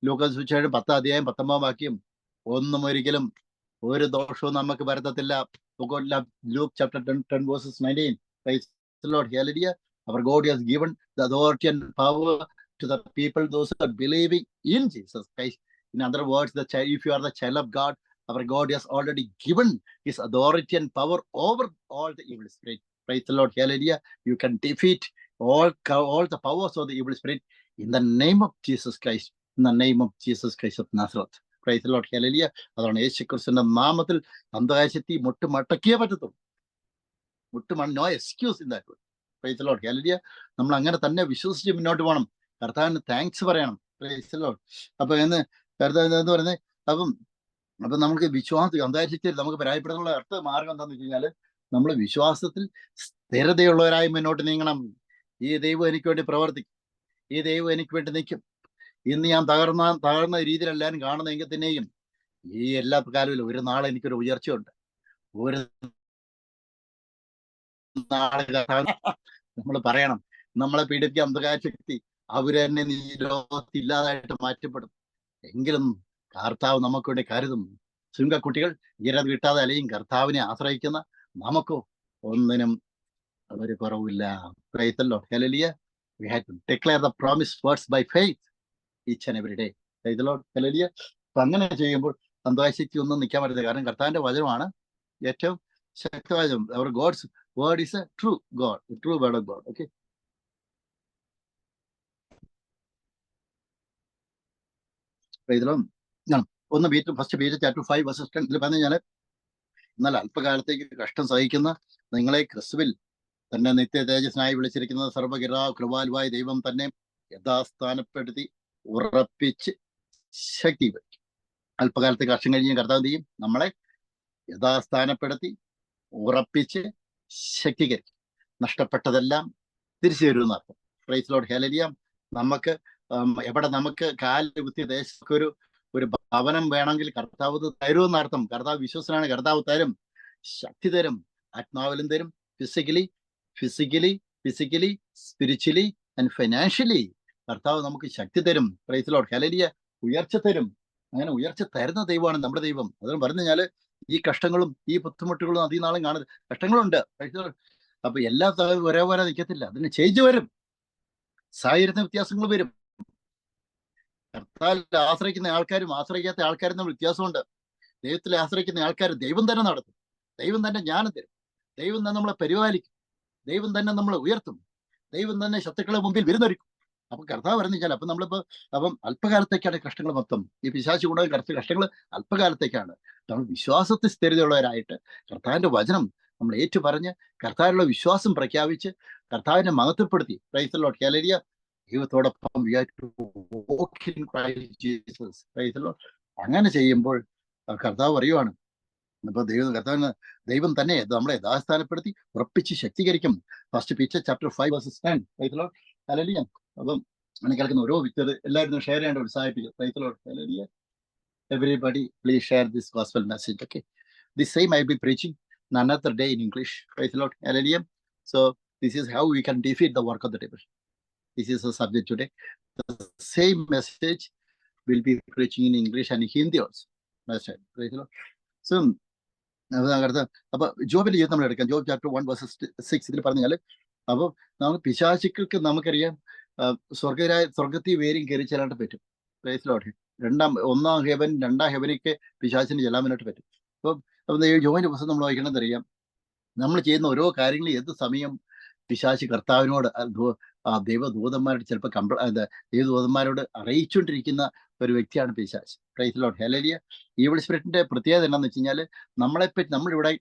ലൂക്കോസ് സുവിശേഷം 10-19 വാക്യം. ഒന്നും ഒരിക്കലും ഒരു ദോഷവും നമുക്ക് വരുത്തത്തില്ല. Luke chapter 10 verses 19. Praise the Lord, hallelujah. Our God has given the authority and power to the people, those who are believing in Jesus Christ. In other words, if you are the child of God, our God has already given his authority and power over all the evil spirit. Praise the Lord, hallelujah. You can defeat all the powers of the evil spirit in the name of Jesus Christ. In the name of Jesus Christ of Nazareth. Praise the Lord, hallelujah. അതാണ് യേശു ക്രിസ്തുവിന്റെ നാമത്തിൽ അന്ധകാശത്തി മുട്ടുമടക്കിയേ പറ്റത്തുള്ളൂ. No excuse in that. Praise the Lord, hallelujah. നമ്മൾ അങ്ങനെ തന്നെ വിശ്വസിച്ച് മുന്നോട്ട് പോകണം. കർത്താവിന് താങ്ക്സ് പറയണം. Praise the lord. അപ്പൊ എന്ന് കർത്താവ് പറയുന്നത്, അപ്പൊ നമുക്ക് വിശ്വാസം അന്ധകാശത്തിൽ നമുക്ക് പരാജയപ്പെടാനുള്ള അടുത്ത മാർഗം എന്താന്ന് വെച്ച് കഴിഞ്ഞാല് നമ്മൾ വിശ്വാസത്തിൽ സ്ഥിരതയുള്ളവരായി മുന്നോട്ട് നീങ്ങണം. ഈ ദൈവം എനിക്ക് വേണ്ടി പ്രവർത്തിക്കും, ഈ ദൈവം എനിക്ക് വേണ്ടി നിൽക്കും. ഇന്ന് ഞാൻ തകർന്ന രീതിയിൽ എല്ലാവരും കാണുന്നെങ്കിൽ തന്നെയും ഈ എല്ലാ കാലവും ഒരു നാളെ എനിക്കൊരു ഉയർച്ചയുണ്ട്. ഒരു നാളെ നമ്മൾ പറയണം, നമ്മളെ പീഡിപ്പിക്കാൻ അന്ധകാരശക്തി അവര് തന്നെ ഈ ലോകത്ത് ഇല്ലാതായിട്ട് മാറ്റപ്പെടും. എങ്കിലും കർത്താവ് നമുക്ക് വേണ്ടി കരുതും. ശൃംഗക്കുട്ടികൾ ഈരത് കിട്ടാതെ അലയും. കർത്താവിനെ ആശ്രയിക്കുന്ന നമുക്കോ ഒന്നിനും ഒരു കുറവില്ല. Praise the Lord, hallelujah. We had to declare the promised words by faith each and every day. Praise the Lord, hallelujah. അപ്പൊ അങ്ങനെ ചെയ്യുമ്പോൾ അന്ധകാരശക്തി ഒന്നും നിൽക്കാൻ പറ്റില്ല. കാരണം കർത്താവിന്റെ വചനമാണ് ഏറ്റവും ശക്തമായ. Our God's word is a true God, true word of God. Okay, first Peter chapter 5 verses 10 ഇതിൽ പറഞ്ഞു കഴിഞ്ഞാൽ, എന്നാൽ അല്പകാലത്തേക്ക് കഷ്ടം സഹിക്കുന്ന നിങ്ങളെ ക്രിസ്തുവിൽ തന്നെ നിത്യ തേജസ്സിനായി വിളിച്ചിരിക്കുന്ന കൃപാലുവായ ദൈവം തന്നെ യഥാസ്ഥാനപ്പെടുത്തി ഉറപ്പിച്ച് ശക്തി വയ്ക്കും. അല്പകാലത്തെ കഷ്ടം കഴിഞ്ഞ് കർത്താവ് ചെയ്യും, നമ്മളെ യഥാസ്ഥാനപ്പെടുത്തി ഉറപ്പിച്ച് ശക്തീകരിക്കും. നഷ്ടപ്പെട്ടതെല്ലാം തിരിച്ചു തരുമെന്ന് അർത്ഥം. Price the Lord, hallelujah. നമുക്ക് എവിടെ നമുക്ക് കാല് കുത്തിയ ദേശത്തൊക്കെ ഒരു ഭവനം വേണമെങ്കിൽ കർത്താവ് തരുമെന്ന് അർത്ഥം. കർത്താവ് വിശ്വസനാണ്, കർത്താവ് തരും, ശക്തി തരും, ആത്മാവിലും തരും, ഫിസിക്കലി, സ്പിരിച്വലി ആൻഡ് ഫൈനാൻഷ്യലി കർത്താവ് നമുക്ക് ശക്തി തരും. Praise the Lord, hallelujah. ഉയർച്ച തരും. അങ്ങനെ ഉയർച്ച തരുന്ന ദൈവമാണ് നമ്മുടെ ദൈവം. അതെന്ന് പറഞ്ഞു കഴിഞ്ഞാല് ഈ കഷ്ടങ്ങളും ഈ ബുദ്ധിമുട്ടുകളും അധികം നാളും കാണുന്നത് കഷ്ടങ്ങളുണ്ട്. അപ്പൊ എല്ലാ ഒരേപോലെ നിൽക്കത്തില്ല, അതിന് ചേഞ്ച് വരും, സാഹചര്യത്തിന് വ്യത്യാസങ്ങൾ വരും. കർത്താവിൽ ആശ്രയിക്കുന്ന ആൾക്കാരും ആശ്രയിക്കാത്ത ആൾക്കാരും തമ്മിൽ വ്യത്യാസമുണ്ട്. ദൈവത്തിൽ ആശ്രയിക്കുന്ന ആൾക്കാർ ദൈവം തന്നെ നടത്തും, ദൈവം തന്നെ ജ്ഞാനം തരും, ദൈവം തന്നെ നമ്മളെ പരിപാലിക്കും, ദൈവം തന്നെ നമ്മളെ ഉയർത്തും, ദൈവം തന്നെ ശത്രുക്കളെ മുമ്പിൽ വിരുന്നൊരുക്കും. അപ്പൊ കർത്താവ് പറഞ്ഞാൽ അപ്പം അല്പകാലത്തേക്കാണ് കഷ്ടങ്ങൾ മൊത്തം. ഈ പിശാച് കൊണ്ടുപോയി കറുത്ത കഷ്ടങ്ങൾ അല്പകാലത്തേക്കാണ്. നമ്മൾ വിശ്വാസത്തിൽ സ്ഥിരതയുള്ളവരായിട്ട് കർത്താവിന്റെ വചനം നമ്മൾ ഏറ്റുപറഞ്ഞ് കർത്താവിലുള്ള വിശ്വാസം പ്രഖ്യാപിച്ച് കർത്താവിനെ മഹത്വപ്പെടുത്തി, പ്രൈസ് ദി ലോർഡ്, ഹല്ലേലൂയ, ദൈവത്തോടൊപ്പം അങ്ങനെ ചെയ്യുമ്പോൾ കർത്താവ് പറയുവാണ്, അപ്പൊ ദൈവം തന്നെ നമ്മളെ യഥാസ്ഥാനപ്പെടുത്തി ഉറപ്പിച്ച് ശക്തീകരിക്കും. First Peter chapter 5 verses 10. Praise the Lord, hallelujah. അപ്പം അങ്ങനെ കേൾക്കുന്ന ഓരോ വ്യക്തി എല്ലാവരും ഷെയർ ചെയ്യേണ്ട ഉത്സാഹിപ്പിക്കും. Praise the Lord, hallelujah. Everybody please share this gospel message. Okay, the same I will be preaching another day in English. Praise the Lord, hallelujah. So this is how we can defeat the work of the devil. This is the subject today. The same message will be preaching in English and Hindi also. Praise the Lord. So അപ്പൊ ജോബിന്റെ ജീവിതം നമ്മൾ എടുക്കാം. ജോബ് ചാപ്റ്റർ 1 വേഴ്സസ് 6 ഇതിൽ പറഞ്ഞാല്, അപ്പൊ നമുക്ക് പിശാചുക്കൾക്ക് നമുക്കറിയാം സ്വർഗത്തിൽ വേരും കയറി ചെല്ലാണ്ട് പറ്റും. Praise the Lord. ഒന്നാം ഹെവൻ, രണ്ടാം ഹെവനിക്ക് പിശാചിന് ചെല്ലാൻ വേണ്ടിട്ട് പറ്റും. അപ്പം ജോബിന്റെ പുസ്തകം നമ്മൾ വായിക്കണമെന്ന് അറിയാം. നമ്മൾ ചെയ്യുന്ന ഓരോ കാര്യങ്ങളും ഏത് സമയം പിശാച് കർത്താവിനോട് ദൈവദൂതന്മാരോട് ചിലപ്പോൾ ദൈവദൂതന്മാരോട് അറിയിച്ചുകൊണ്ടിരിക്കുന്ന ഒരു വ്യക്തിയാണ് പിശാച്. Praise the Lord, hallelujah. Evil സ്പിരിറ്റിന്റെ പ്രത്യേകത എന്താണെന്ന് വെച്ച് കഴിഞ്ഞാൽ നമ്മളെപ്പറ്റി നമ്മളിവിടെ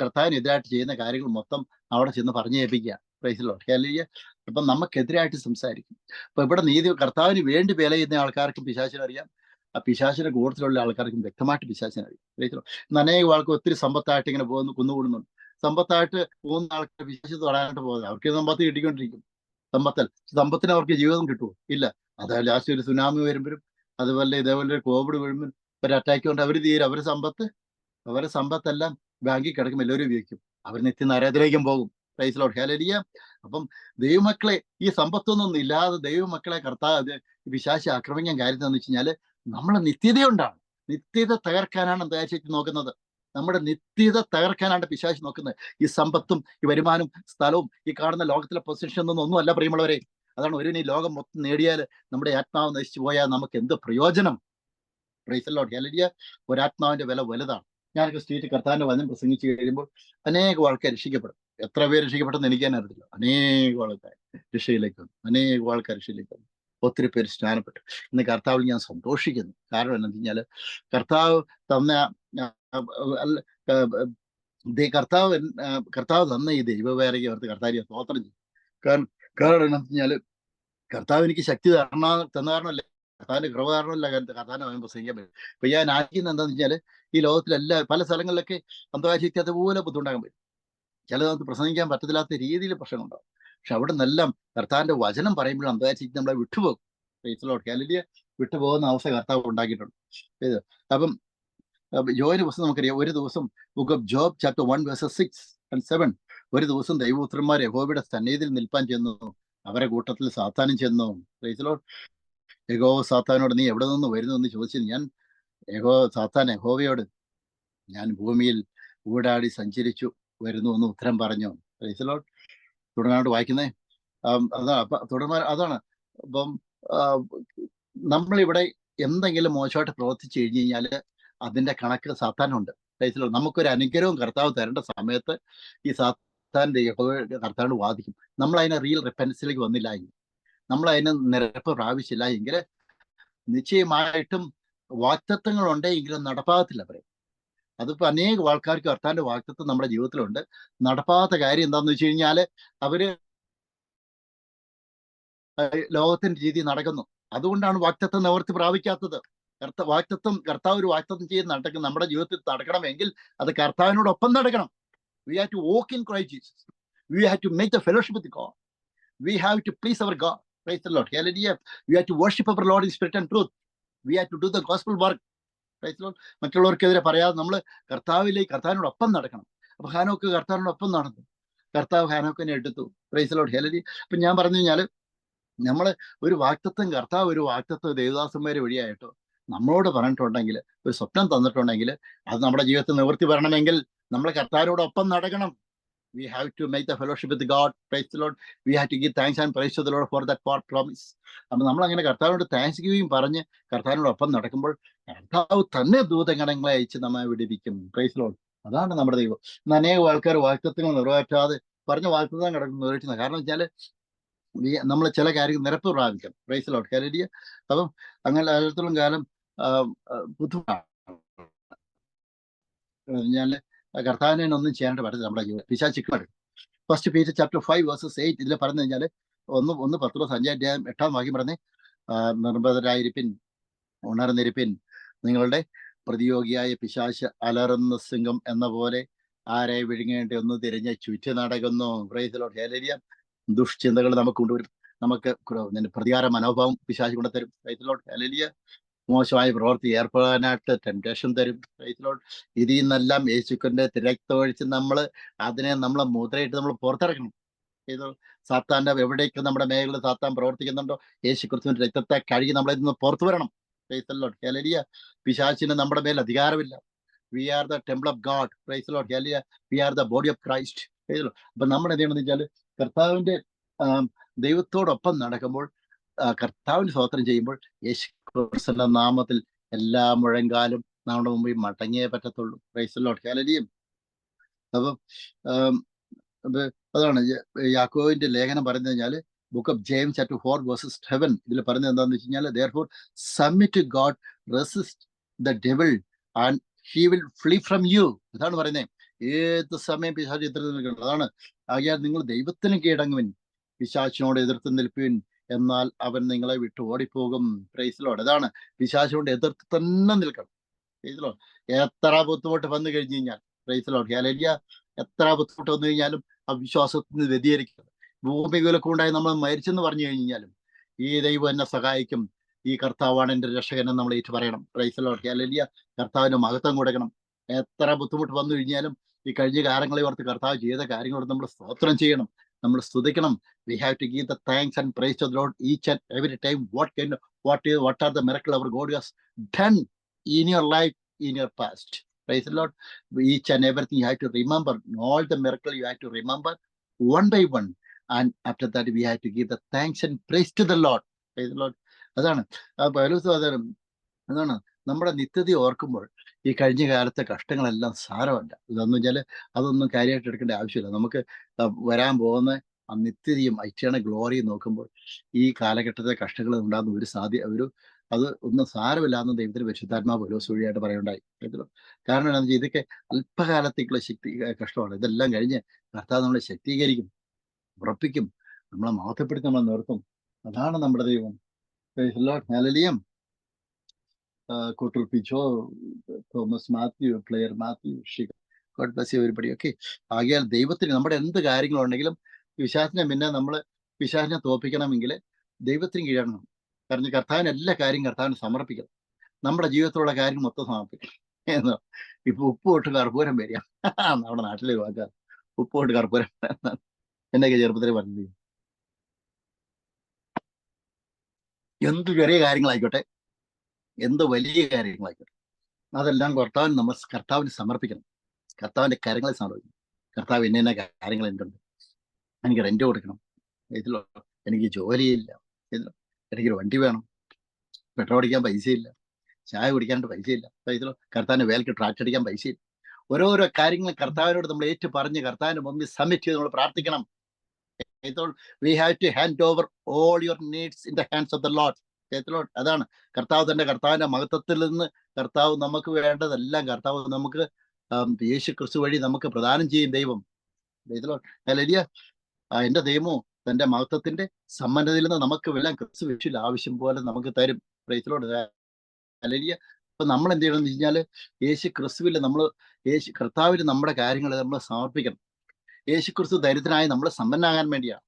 കർത്താവിനെതിരായിട്ട് ചെയ്യുന്ന കാര്യങ്ങൾ മൊത്തം അവിടെ ചെന്ന് പറഞ്ഞു ഏൽപ്പിക്കുക. Praise the Lord, hallelujah. അപ്പം നമുക്കെതിരായിട്ട് സംസാരിക്കും. അപ്പൊ ഇവിടെ കർത്താവിന് വേണ്ടി വേല ചെയ്യുന്ന ആൾക്കാർക്ക് പിശാചിനറിയാം ആ പിശാചിന്റെ കൂട്ടത്തിലുള്ള ആൾക്കാർക്കും വ്യക്തമായിട്ട് പിശാചിനെ അറിയാം. ഇന്ന് അനേകം ആൾക്ക് ഒത്തിരി സമ്പത്തായിട്ട് ഇങ്ങനെ കുന്നുകൂടുന്നുണ്ട്. സമ്പത്തായിട്ട് പോകുന്ന ആൾക്കാർ പിശാച് തൊടാനായിട്ട് പോകുന്നത്, അവർക്ക് സമ്പത്ത് കിട്ടിക്കൊണ്ടിരിക്കും. സമ്പത്തിന് അവർക്ക് ജീവിതം കിട്ടുമോ? ഇല്ല. അതായത് ലാസ്റ്റ് ഒരു സുനാമി വരുമ്പോഴും അതുപോലെ ഇതേപോലെ ഒരു കോവിഡ് വരുമ്പോഴും ഒരു അറ്റാക്ക് കൊണ്ട് അവർ തീരും. അവരുടെ സമ്പത്തെല്ലാം ബാങ്കിൽ കിടക്കും, എല്ലാവരും ഉപയോഗിക്കും. അവർ നിത്യനരകത്തിലേക്കും പോകും. Praise Lord, hallelujah. അപ്പം ദൈവമക്കളെ, ഈ സമ്പത്തൊന്നും ഇല്ലാതെ ദൈവമക്കളെ കർത്താവ് പിശാച് ആക്രമിക്കാൻ കാര്യം എന്താണെന്ന് വെച്ച് കഴിഞ്ഞാൽ നമ്മളെ നിത്യതയുണ്ടാണ്. നിത്യത തകർക്കാനാണ് പിശാച് നോക്കുന്നത്. നമ്മുടെ നിത്യത തകർക്കാനാണ് പിശാച് നോക്കുന്നത്. ഈ സമ്പത്തും ഈ വരുമാനവും സ്ഥലവും ഈ കാണുന്ന ലോകത്തിലെ പൊസിഷൻ ഒന്നും അല്ല പ്രിയമുള്ളവരെ. അതാണ്, ഒരു ഈ ലോകം മൊത്തം നേടിയാൽ നമ്മുടെ ആത്മാവ് നശിച്ചു പോയാൽ നമുക്ക് എന്ത് പ്രയോജനം? Praise Lord, hallelujah. ഒരാത്മാവിന്റെ വില വലുതാണ്. ഞാനൊക്കെ സ്ട്രീറ്റ് കർത്താവിന്റെ വചനം പ്രസംഗിച്ച് കഴിയുമ്പോൾ അനേകം ആൾക്കാർ രക്ഷിക്കപ്പെടും. എത്ര പേര് രക്ഷിക്കപ്പെട്ടെന്ന് എനിക്ക് തന്നെ അറിയത്തില്ല. അനേകം ആൾക്കാർ രക്ഷയിലേക്ക് വന്നു, അനേകം ആൾക്കാർ രക്ഷയിലേക്ക് വന്നു, ഒത്തിരി പേര് സ്നാനപ്പെട്ടു. ഇന്ന് കർത്താവിൽ ഞാൻ സന്തോഷിക്കുന്നു. കാരണം എന്താണെന്ന് വെച്ച് കഴിഞ്ഞാൽ കർത്താവ് തന്ന കർത്താവ് തന്ന ഈ ദൈവവേലയ്ക്ക് അവർക്ക് കർത്താവിനെ സ്തോത്രം ചെയ്യും. കാരണം എന്താണെന്ന് വെച്ച് കഴിഞ്ഞാൽ കർത്താവ് എനിക്ക് ശക്തി തന്ന കാരണമല്ലേ, കർത്താവിന്റെ കൃപ കാരണമല്ല കർത്താവിനെ അവൻ പ്രസംഗിക്കാൻ പറ്റും. ഇപ്പൊ ഞാൻ ആഗ്രഹിക്കുന്നത് എന്താണെന്ന് വെച്ചാൽ ഈ ലോകത്തിലെല്ലാ പല സ്ഥലങ്ങളിലൊക്കെ അന്തർവാശിക്ക് അതുപോലെ ബുദ്ധിമുട്ടാകാൻ പറ്റും. ചിലത് പ്രസംഗിക്കാൻ പറ്റത്തില്ലാത്ത രീതിയിൽ പ്രശ്നങ്ങളുണ്ടാവും. പക്ഷെ അവിടെ നിന്നെല്ലാം കർത്താവിന്റെ വചനം പറയുമ്പോഴും അന്തർവാശിക്ക് നമ്മളെ വിട്ടുപോകും. Praise Lord, hallelujah. വിട്ടുപോകുന്ന അവസ്ഥ കർത്താവ് ഉണ്ടാക്കിയിട്ടുണ്ട്. അപ്പം ജോബിന്റെ പുസ്തകം നമുക്കറിയാം. ഒരു ദിവസം book of job chapter 1 verses 6 and 7, ഒരു ദിവസം ദൈവപുത്രന്മാർ യഹോവയുടെ സന്നിധിയിൽ നിൽപ്പാൻ ചെന്നു. അവരെ കൂട്ടത്തിൽ സാത്താനും ചെന്നു. Praise lord. യഹോവ സാത്താനോട്, നീ എവിടെ നിന്ന് വരുന്നു എന്ന് ചോദിച്ചു. സാത്താൻ യഹോവയോട്, ഞാൻ ഭൂമിയിൽ ഊടാടി സഞ്ചരിച്ചു വരുന്നു എന്ന് ഉത്തരം പറഞ്ഞു. Praise Lord. തുടർന്നാണ്ട് വായിക്കുന്നേ അതാണ്. അപ്പം നമ്മളിവിടെ എന്തെങ്കിലും മോശമായിട്ട് പ്രവർത്തിച്ചു കഴിഞ്ഞു കഴിഞ്ഞാൽ അതിന്റെ കണക്ക് സാത്താനുണ്ട്. Praise Lord. നമുക്കൊരു അനുഗ്രഹവും കർത്താവ് തരേണ്ട സമയത്ത് ഈ സാത്താന്റെ കർത്താവിനോട് വാദിക്കും. നമ്മൾ അതിനെ റിയൽ റിപ്പൻസിലേക്ക് വന്നില്ല എങ്കിൽ, നമ്മൾ അതിന് നിരപ്പ് പ്രാപിച്ചില്ല എങ്കിൽ നിശ്ചയമായിട്ടും വാക്തത്വങ്ങൾ ഉണ്ടെങ്കിലും നടപ്പാകത്തില്ല. പറയും അതിപ്പോ അനേകം ആൾക്കാർക്ക് കർത്താവിന്റെ വാക്തത്വം നമ്മുടെ ജീവിതത്തിലുണ്ട്. നടപ്പാകാത്ത കാര്യം എന്താന്ന് വെച്ച് കഴിഞ്ഞാല് അവര് ലോകത്തിന്റെ രീതി നടക്കുന്നു. അതുകൊണ്ടാണ് വാക്തത്വം നിവർത്തി പ്രാപിക്കാത്തത്. കർത്താവ് ഒരു വാക്തത്വം ചെയ്ത് നടക്കും നമ്മുടെ ജീവിതത്തിൽ നടക്കണമെങ്കിൽ അത് കർത്താവിനോടൊപ്പം നടക്കണം. We have to walk in Christ Jesus. We have to make the fellowship with God. We have to please our God. Praise the Lord. Hallelujah. We have to worship our Lord in spirit and truth. We have to do the gospel work. Praise the Lord. മറ്റുള്ളവർക്കെതിരെ പറയാതെ നമ്മൾ കർത്താവിനോടൊപ്പം നടക്കണം. അപ്പൊ ഹാനോക്ക് കർത്താവിനോടൊപ്പം നടന്നു. കർത്താവ് ഹാനോക്കിനെ എടുത്തു. Price the Lord, hallelujah. അപ്പൊ ഞാൻ പറഞ്ഞു കഴിഞ്ഞാല് നമ്മള് ഒരു കർത്താവ് ഒരു വാക്തത്വം ദേവദാസന്മാരെ വഴിയായിട്ടോ നമ്മളോട് പറഞ്ഞിട്ടുണ്ടെങ്കിൽ, ഒരു സ്വപ്നം തന്നിട്ടുണ്ടെങ്കിൽ, അത് നമ്മുടെ ജീവിതത്തിൽ നിവൃത്തി വരണമെങ്കിൽ നമ്മൾ കർത്താവിനോടൊപ്പം നടക്കണം. We have to make the fellowship with God. Praise the Lord. We have to give thanks and praise to the Lord for that promise. അപ്പൊ നമ്മൾ അങ്ങനെ കർത്താവിനോട് താങ്ക്സ് ഗിവിങ് പറഞ്ഞ് കർത്താവിനോടൊപ്പം നടക്കുമ്പോൾ കർത്താവ് തന്നെ ദൂതഗണങ്ങളെ അയച്ച് നമ്മെ വിടുവിക്കും. Praise lord. അതാണ് നമ്മുടെ ദൈവം. ഇന്ന് അനേകം ആൾക്കാർ വാക്തത്വങ്ങൾ നിറവേറ്റാതെ പറഞ്ഞ വാക്തത്വം നിറവേറ്റുന്നത് കാരണം വെച്ചാൽ നമ്മൾ ചില കാര്യങ്ങൾ നിരപ്പ് പ്രാപിക്കണം. Praise Lord, hallelujah. അപ്പം അങ്ങനെ കാലത്തോളം കാലം ബുദ്ധിമുട്ടാണ്. ഞാൻ കർത്താവിനെ ഒന്നും ചെയ്യാനായിട്ട് പറ്റത്തില്ല നമ്മുടെ ജീവിതം. പിശാചിക്കുണ്ട്. ഫസ്റ്റ് പീറ്റർ ചാപ്റ്റർ 5 verses 8 ഇതിൽ പറഞ്ഞു കഴിഞ്ഞാൽ 1 പത്രോസ് 5-8 വാക്യം പറഞ്ഞേ, നിർബന്ധരായിരിപ്പിൻ, ഉണർന്നിരിപ്പിൻ, നിങ്ങളുടെ പ്രതിയോഗിയായ പിശാച് അലറുന്ന സിംഹം എന്ന പോലെ ആരെ വിഴുങ്ങേണ്ടി ഒന്ന് തിരിഞ്ഞ് ചുറ്റി നടക്കുന്നു. Praise the Lord, hallelujah. ദുഷ്ചിന്തകൾ നമുക്ക് കൊണ്ടുവരും. നമുക്ക് പ്രതികാര മനോഭാവം പിശാച് കൊണ്ടുതരും. Praise the Lord, hallelujah. മോശമായ പ്രവൃത്തി ഏർപ്പെടാനായിട്ട് ടെംപ്ടേഷൻ തരും. Praise the Lord. ഇതിൽ നിന്നെല്ലാം യേശുവിന്റെ രക്തമൊഴിച്ച് നമ്മളെ മുദ്രയിട്ട് നമ്മൾ പുറത്തിറക്കണം. ഇത് സാത്താന്റെ എവിടേക്ക് നമ്മുടെ മേഖല സാത്താൻ പ്രവർത്തിക്കുന്നുണ്ടോ യേശു ക്രിസ്തുവിന്റെ രക്തത്തെ കഴുകി നമ്മളെ നിന്ന് പുറത്തു വരണം. Praise the Lord, hallelujah. പിശാചിന് നമ്മുടെ മേൽ അധികാരമില്ല. We are the temple of God. Praise the Lord, hallelujah. We are the body of Christ. Praise the lord. അപ്പൊ നമ്മൾ എന്ത് ചെയ്യണമെന്ന് വെച്ചാൽ കർത്താവിന്റെ ദൈവത്തോടൊപ്പം നടക്കുമ്പോൾ, കർത്താവിന് സ്തോത്രം ചെയ്യുമ്പോൾ യേശു ക്രിസ്തുവിന്റെ നാമത്തിൽ എല്ലാ മുഴങ്കാലും നമ്മുടെ മുമ്പിൽ മടങ്ങിയേ പറ്റത്തുള്ളൂ. Price the Lord, hallelujah. അപ്പം അതാണ് യാക്കോബിന്റെ ലേഖനം പറയുന്നത് കഴിഞ്ഞാൽ book of James chapter 4 verses 7 ഇതിൽ പറയുന്നത് എന്താണെന്ന് വെച്ച് കഴിഞ്ഞാൽ, therefore submit to God, resist the devil and he will flee from you. ഇതാണ് പറയുന്നത്. ഏത് സമയം പിശാച് എതിർത്ത് നിൽക്കുന്നത്. അതാണ്, ആകയാൽ നിങ്ങൾ ദൈവത്തിന് കീഴടങ്ങുവിൻ, പിശാചിനോട് എതിർത്ത് നിൽപ്പുവിൻ, എന്നാൽ അവൻ നിങ്ങളെ വിട്ടു ഓടിപ്പോകും. Price lord. അതാണ് പിശാച് കൊണ്ട് എതിർത്ത് തന്നെ നിൽക്കണം. Praise lord. എത്ര ബുദ്ധിമുട്ട് വന്നു കഴിഞ്ഞു കഴിഞ്ഞാൽ, പ്രൈസ് ലോർഡ്, ഹല്ലേലൂയ, എത്ര ബുദ്ധിമുട്ട് വന്നു കഴിഞ്ഞാലും ആ വിശ്വാസത്തിൽ നിന്ന് വ്യതിചലിക്കരുത്. ഭൂമികുലൊക്കെ ഉണ്ടായി നമ്മൾ മരിച്ചെന്ന് പറഞ്ഞു കഴിഞ്ഞാലും ഈ ദൈവം എന്നെ സഹായിക്കും, ഈ കർത്താവാണ് എൻ്റെ രക്ഷകൻ എന്ന് നമ്മൾ ഏറ്റു പറയണം. Praise Lord, hallelujah. കർത്താവിന് മഹത്വം കൊടുക്കണം. എത്ര ബുദ്ധിമുട്ട് വന്നു കഴിഞ്ഞാലും ഈ കഴിഞ്ഞ കാലങ്ങളെ ഓർത്ത് കർത്താവ് ചെയ്ത കാര്യങ്ങളോട് നമ്മൾ സ്തോത്രം ചെയ്യണം, നമ്മൾ സ്തുതിക്കണം. We have to give the thanks and praise to the Lord each and every time. What are the miracle our God has done in your life, in your past? Praise the Lord. Each and everything you have to remember. All the miracle you have to remember one by one. And after that we have to give the thanks and praise to the Lord. Praise the Lord. അതാണ് പൗലോസ് അതാണ് നമ്മുടെ നിത്യത ഓർക്കുമ്പോൾ ഈ കഴിഞ്ഞ കാലത്തെ കഷ്ടങ്ങളെല്ലാം സാരമല്ല. ഇതെന്ന് വെച്ചാൽ അതൊന്നും കാര്യമായിട്ട് എടുക്കേണ്ട ആവശ്യമില്ല. നമുക്ക് വരാൻ പോകുന്ന ആ നിത്യതയും ഐറ്റേണൽ ഗ്ലോറിയും നോക്കുമ്പോൾ ഈ കാലഘട്ടത്തെ കഷ്ടങ്ങൾ ഉണ്ടാകുന്ന അത് ഒന്നും സാരമില്ല എന്ന് ദൈവത്തിന് പരിശുദ്ധാത്മാവ് പൗലോസ് വഴിയായിട്ട് പറയുണ്ടായി. കാരണം എന്താണെന്ന് വെച്ചാൽ ഇതൊക്കെ അല്പകാലത്തേക്കുള്ള കഷ്ടമാണ്. ഇതെല്ലാം കഴിഞ്ഞ് കർത്താവ് നമ്മളെ ശക്തീകരിക്കും, ഉറപ്പിക്കും, നമ്മളെ മഹത്വപ്പെടുത്തി നമ്മളെ നിർത്തും. അതാണ് നമ്മുടെ ദൈവം. Hallelujah. Kotul Picho, Thomas Matthew, Claire Matthew, God bless you everybody. Okay. ആകയാൽ ദൈവത്തിന് നമ്മുടെ എന്ത് കാര്യങ്ങളുണ്ടെങ്കിലും പിശാചിനെ നമ്മൾ പിശാചിനെ തോൽപ്പിക്കണമെങ്കിൽ ദൈവത്തിന് കീഴടങ്ങണം. കാരണം കർത്താവിന് എല്ലാ കാര്യം കർത്താവിന് സമർപ്പിക്കണം. നമ്മുടെ ജീവിതത്തിലുള്ള കാര്യങ്ങൾ മൊത്തം സമർപ്പിക്കണം എന്നോ. ഇപ്പൊ ഉപ്പ് തൊട്ട് കർപ്പൂരം വരിക നമ്മുടെ നാട്ടിലെ വാക്കാർ. ഉപ്പ് തൊട്ട് കർപ്പൂരം എന്നൊക്കെ ചെറുപ്പത്തിൽ പറഞ്ഞത്. എന്ത് ചെറിയ കാര്യങ്ങളായിക്കോട്ടെ, എന്ത് വലിയ കാര്യങ്ങളായിക്കോട്ടെ, അതെല്ലാം കർത്താവിന് സമർപ്പിക്കണം. കർത്താവിന്റെ കരങ്ങളെ സമർപ്പിക്കണം. കർത്താവ് ഇന്ന കാര്യങ്ങൾ എന്തുണ്ട്, എനിക്ക് റെന്റ് കൊടുക്കണം, ഇതിലോ എനിക്ക് ജോലിയില്ല, എനിക്കൊരു വണ്ടി വേണം, പെട്രോൾ അടിക്കാൻ പൈസയില്ല, ചായ കുടിക്കാനായിട്ട് പൈസയില്ല, ഇതിലോ കർത്താവിന് വേലക്ക് ട്രാക്ടർ അടിക്കാൻ പൈസയില്ല. ഓരോരോ കാര്യങ്ങൾ കർത്താവിനോട് നമ്മൾ ഏറ്റു പറഞ്ഞ് കർത്താവിന്റെ മുമ്പിൽ സബ്മിറ്റ് ചെയ്ത് നമ്മൾ പ്രാർത്ഥിക്കണം. We have to hand over all your needs in the hands of the Lord. അതാണ് കർത്താവിന്റെ മഹത്വത്തിൽ നിന്ന് കർത്താവ് നമുക്ക് വേണ്ടതെല്ലാം കർത്താവ് നമുക്ക് യേശു ക്രിസ്തു വഴി നമുക്ക് പ്രദാനം ചെയ്യും ദൈവം. ഹല്ലേലൂയ. എന്റെ ദൈവമോ തന്റെ മഹത്വത്തിന്റെ സമ്പന്നതയിൽ നിന്ന് നമുക്ക് എല്ലാം ക്രിസ്തു യേശുവിൽ ആവശ്യം പോലെ നമുക്ക് തരും. ഹല്ലേലൂയ. അപ്പൊ നമ്മൾ എന്ത് ചെയ്യണം എന്ന് വെച്ചാൽ യേശു ക്രിസ്തുവിൽ കർത്താവിന് നമ്മുടെ കാര്യങ്ങൾ നമ്മൾ സമർപ്പിക്കണം. യേശു ക്രിസ്തു ദരിദ്രനായി നമ്മൾ സമ്പന്നാകാൻ വേണ്ടിയാണ്.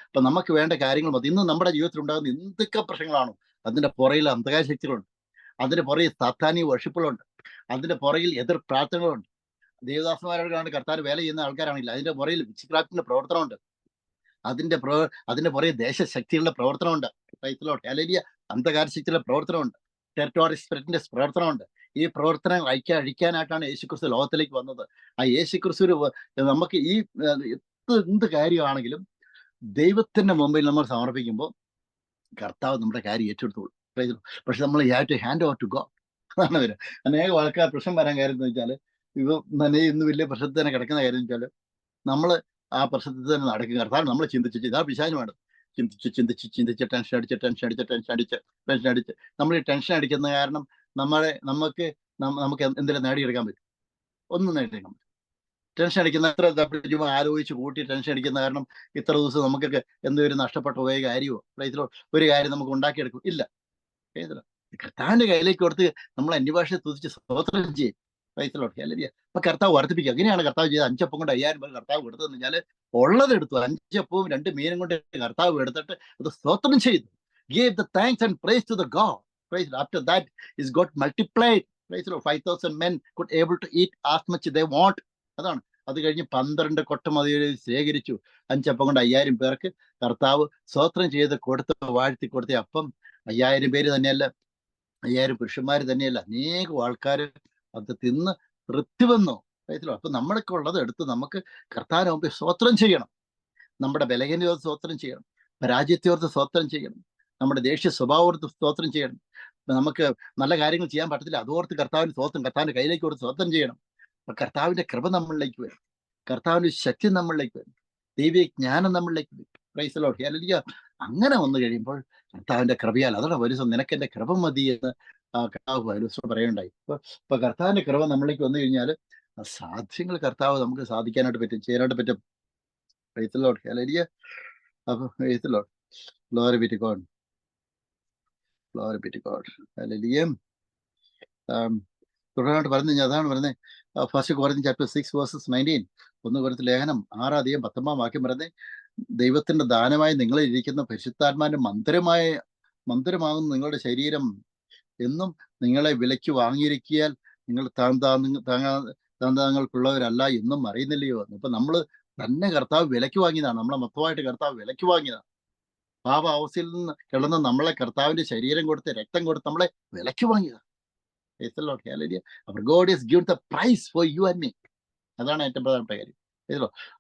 അപ്പൊ നമുക്ക് വേണ്ട കാര്യങ്ങൾ മതി. ഇന്ന് നമ്മുടെ ജീവിതത്തിൽ ഉണ്ടാകുന്ന എന്തൊക്കെ പ്രശ്നങ്ങളാണോ അതിന്റെ പുറയിൽ അന്ധകാര ശക്തികളുണ്ട്, അതിന്റെ പുറയിൽ സാത്താനിക വർഷിപ്പുകളുണ്ട്, അതിന്റെ പുറയിൽ എതിർ പ്രാർത്ഥനകളുണ്ട്. ദേവദാസന്മാരോടാണ് കർത്താവ് വേല ചെയ്യുന്ന ആൾക്കാരാണില്ല, അതിന്റെ പുറയിൽ വിച്ച്ക്രാഫ്റ്റിന്റെ പ്രവർത്തനമുണ്ട്, അതിന്റെ പുറകെ ദേശശക്തികളുടെ പ്രവർത്തനമുണ്ട്. ഹല്ലേലൂയ. അന്ധകാര ശക്തിയുടെ പ്രവർത്തനമുണ്ട്, ടെറിട്ടോറി സ്പിരിറ്റിന്റെ പ്രവർത്തനമുണ്ട്. ഈ പ്രവർത്തനം അഴിക്കാനായിട്ടാണ് യേശുക്രിസ്തു ലോകത്തിലേക്ക് വന്നത്. ആ യേശുക്രിസ്തു നമുക്ക് ഈ എന്ത് കാര്യമാണെങ്കിലും ദൈവത്തിന്റെ മുമ്പിൽ നമ്മൾ സമർപ്പിക്കുമ്പോൾ കർത്താവ് നമ്മുടെ കാര്യം ഏറ്റെടുത്തോളൂ. പക്ഷെ നമ്മൾ ഹാൻഡ് ഓവർ ടു ഗോഡ്. അതാണ് വരിക. അനേക ആൾക്കാർ പ്രശ്നം വരാൻ കാര്യം എന്ന് വെച്ചാൽ ഇന്ന് വലിയ പ്രശ്നത്തിൽ തന്നെ കിടക്കുന്ന കാര്യം വെച്ചാൽ നമ്മൾ ആ പ്രശ്നത്തിൽ തന്നെ നടക്കും. കർത്താവ് നമ്മൾ ചിന്തിച്ച് ഇതാ പിശാച് വേണം, ചിന്തിച്ച് ടെൻഷൻ അടിച്ച് നമ്മൾ ഈ ടെൻഷൻ അടിക്കുന്ന കാരണം നമുക്ക് എന്തെങ്കിലും നേടിയെടുക്കാൻ പറ്റും? ഒന്നും നേടിയെടുക്കാൻ പറ്റും. ടെൻഷൻ അടിക്കുന്ന എത്ര ആലോചിച്ച് കൂട്ടി ടെൻഷൻ അടിക്കുന്ന കാരണം ഇത്ര ദിവസം നമുക്കൊക്കെ എന്തൊരു നഷ്ടപ്പെട്ട പോയ കാര്യമോ ഒരു കാര്യം നമുക്ക് ഉണ്ടാക്കിയെടുക്കും ഇല്ല. കർത്താവിന്റെ കയ്യിലേക്ക് കൊടുത്ത് നമ്മൾ അന്യഭാഷയെ തുതിച്ച് സ്തോത്രം ചെയ്യും. അപ്പൊ കർത്താവ് വർദ്ധിപ്പിക്കുക. അങ്ങനെയാണ് കർത്താവ് ചെയ്ത് 5 അപ്പം കൊണ്ട് 5000 പേർ കർത്താവ് എടുത്തതെന്ന് വെച്ചാൽ ഉള്ളതെടുത്തു. 5 അപ്പവും 2 മീനും കൊണ്ട് കർത്താവ് എടുത്തിട്ട് അത് സ്തോത്രം ചെയ്തു. Gave the thanks and praise to the God. After that is got multiplied. 5,000 men could able to eat as much they want. അതാണ്. അത് കഴിഞ്ഞ് 12 കൊട്ടം അത് ശേഖരിച്ചു. 5 അപ്പം കൊണ്ട് 5000 പേർക്ക് കർത്താവ് സ്തോത്രം ചെയ്ത് വാഴ്ത്തി കൊടുത്ത അപ്പം 5000 പേര് തന്നെയല്ല, 5000 പുരുഷന്മാര് തന്നെയല്ല, അനേകം ആൾക്കാർ അത് തിന്ന് തൃപ്തി വന്നു. അപ്പൊ നമ്മളൊക്കെ ഉള്ളത് എടുത്ത് നമുക്ക് കർത്താവിന് മുമ്പ് സ്തോത്രം ചെയ്യണം. നമ്മുടെ ബലഹീനതയോർത്ത് സ്തോത്രം ചെയ്യണം, പരാജയത്തോർത്ത് സ്തോത്രം ചെയ്യണം, നമ്മുടെ ദേഷ്യ സ്വഭാവോർത്ത് സ്തോത്രം ചെയ്യണം. നമുക്ക് നല്ല കാര്യങ്ങൾ ചെയ്യാൻ പറ്റത്തില്ല, അതോർത്ത് കർത്താവിന്റെ കയ്യിലേക്ക് ഓർത്ത് സ്തോത്രം ചെയ്യണം. അപ്പൊ കർത്താവിന്റെ കൃപ നമ്മളിലേക്ക് വരും, കർത്താവിന്റെ ശക്തി നമ്മളിലേക്ക് വരും, ദൈവിക ജ്ഞാനം നമ്മളിലേക്ക് വരും. Price the Lord. ഹല്ലേലൂയ. അങ്ങനെ വന്നു കഴിയുമ്പോൾ കർത്താവിന്റെ കൃപയാൽ അതാണ് പൗലോസ് നിനക്ക് എന്റെ കൃപ മതി എന്ന് കർത്താവ് പൗലോസിനോട് പറയുണ്ടായി. ഇപ്പൊ കർത്താവിന്റെ കൃപ നമ്മളിലേക്ക് വന്നു കഴിഞ്ഞാൽ സാധ്യങ്ങൾ കർത്താവ് നമുക്ക് സാധിക്കാനായിട്ട് പറ്റും, ചെയ്യാനായിട്ട് പറ്റും. Praise the Lord. ഹല്ലേലൂയ. അപ്പൊ price the Lord. Glory be to God. Glory be to God. Hallelujah. തുടർന്നായിട്ട് പറഞ്ഞു കഴിഞ്ഞാൽ അതാണ് പറയുന്നത്. First Corinthians chapter 6 verses 19. 1 Corinthians ലേഖനം 6:19 വാക്യം പറയുന്നത്, ദൈവത്തിന്റെ ദാനമായി നിങ്ങളിൽ ഇരിക്കുന്ന പരിശുദ്ധാത്മാവിന്റെ മന്ദിരമാകുന്ന നിങ്ങളുടെ ശരീരം എന്നും നിങ്ങളെ വിലയ്ക്ക് വാങ്ങിയിരിക്കിയാൽ നിങ്ങൾ താങ്കൾക്കുള്ളവരല്ല എന്നും അറിയുന്നില്ലയോ. ഇപ്പൊ നമ്മള് തന്നെ കർത്താവ് വിലയ്ക്ക് വാങ്ങിയതാണ്. നമ്മളെ മൊത്തമായിട്ട് കർത്താവ് വിലയ്ക്ക് വാങ്ങിയതാണ്. പാപ അവസ്ഥയിൽ നിന്ന് കിടന്ന് നമ്മളെ കർത്താവിന്റെ ശരീരം കൊടുത്ത് രക്തം കൊടുത്ത് നമ്മളെ വിലയ്ക്ക് വാങ്ങിയതാണ്. God has given the price for you and me. അതാണ് ഏറ്റവും പ്രധാനപ്പെട്ട കാര്യം.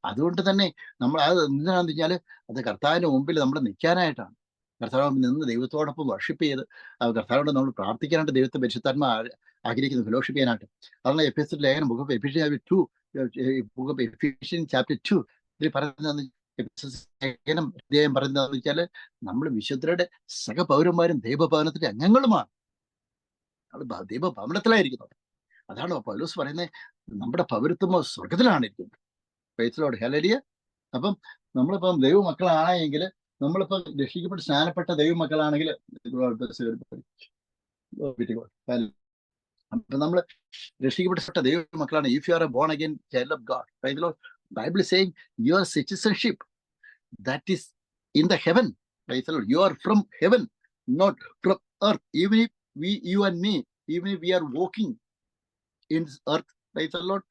അതുകൊണ്ട് തന്നെ നമ്മൾ അത് എന്താണെന്ന് വെച്ചാൽ അത് കർത്താവിന്റെ മുമ്പിൽ നമ്മൾ നിൽക്കാനായിട്ടാണ്. കർത്താവിന് മുമ്പിൽ നിന്ന് ദൈവത്തോടൊപ്പം വർഷിപ്പ് ചെയ്ത് കർത്താവിനോട് നമ്മൾ പ്രാർത്ഥിക്കാനായിട്ട് ദൈവത്തെ പരിശുദ്ധാത്മാ ആഗ്രഹിക്കുന്നു, ഫെലോഷിപ്പ് ചെയ്യാനായിട്ട്. അതാണ് എഫേസ്യർ ലേഖനം ബുക്ക് ഓഫ് എഫീഷ്യൻസ് ചാപ്റ്റർ 2 ഇതിൽ പറയുന്നത് അദ്ദേഹം പറയുന്നതെന്ന് വെച്ചാൽ നമ്മൾ വിശുദ്ധരുടെ സഹപൗരന്മാരും ദൈവഭവനത്തിന്റെ അംഗങ്ങളുമാണ്. ദൈവഭവനത്തിലായിരിക്കുന്നത്. അതാണ് പൗലോസ് പറയുന്നത്, നമ്മുടെ പൗരത്വം സ്വർഗത്തിലാണ് ഇരിക്കുന്നത്. Price hallelujah. അപ്പം നമ്മളിപ്പം ദൈവമക്കളാണെങ്കിൽ, നമ്മളിപ്പം രക്ഷിക്കപ്പെട്ട് സ്നാനപ്പെട്ട ദൈവമക്കളാണെങ്കിൽ അപ്പൊ നമ്മൾ രക്ഷിക്കപ്പെട്ട ദൈവമക്കളാണ്. If you are a born again child of God, praise Lord, Bible saying your citizenship that is in the heaven. Praise Lord, you are from heaven, not from earth. Even if you and me, even if we are walking in this earth, praise the Lord,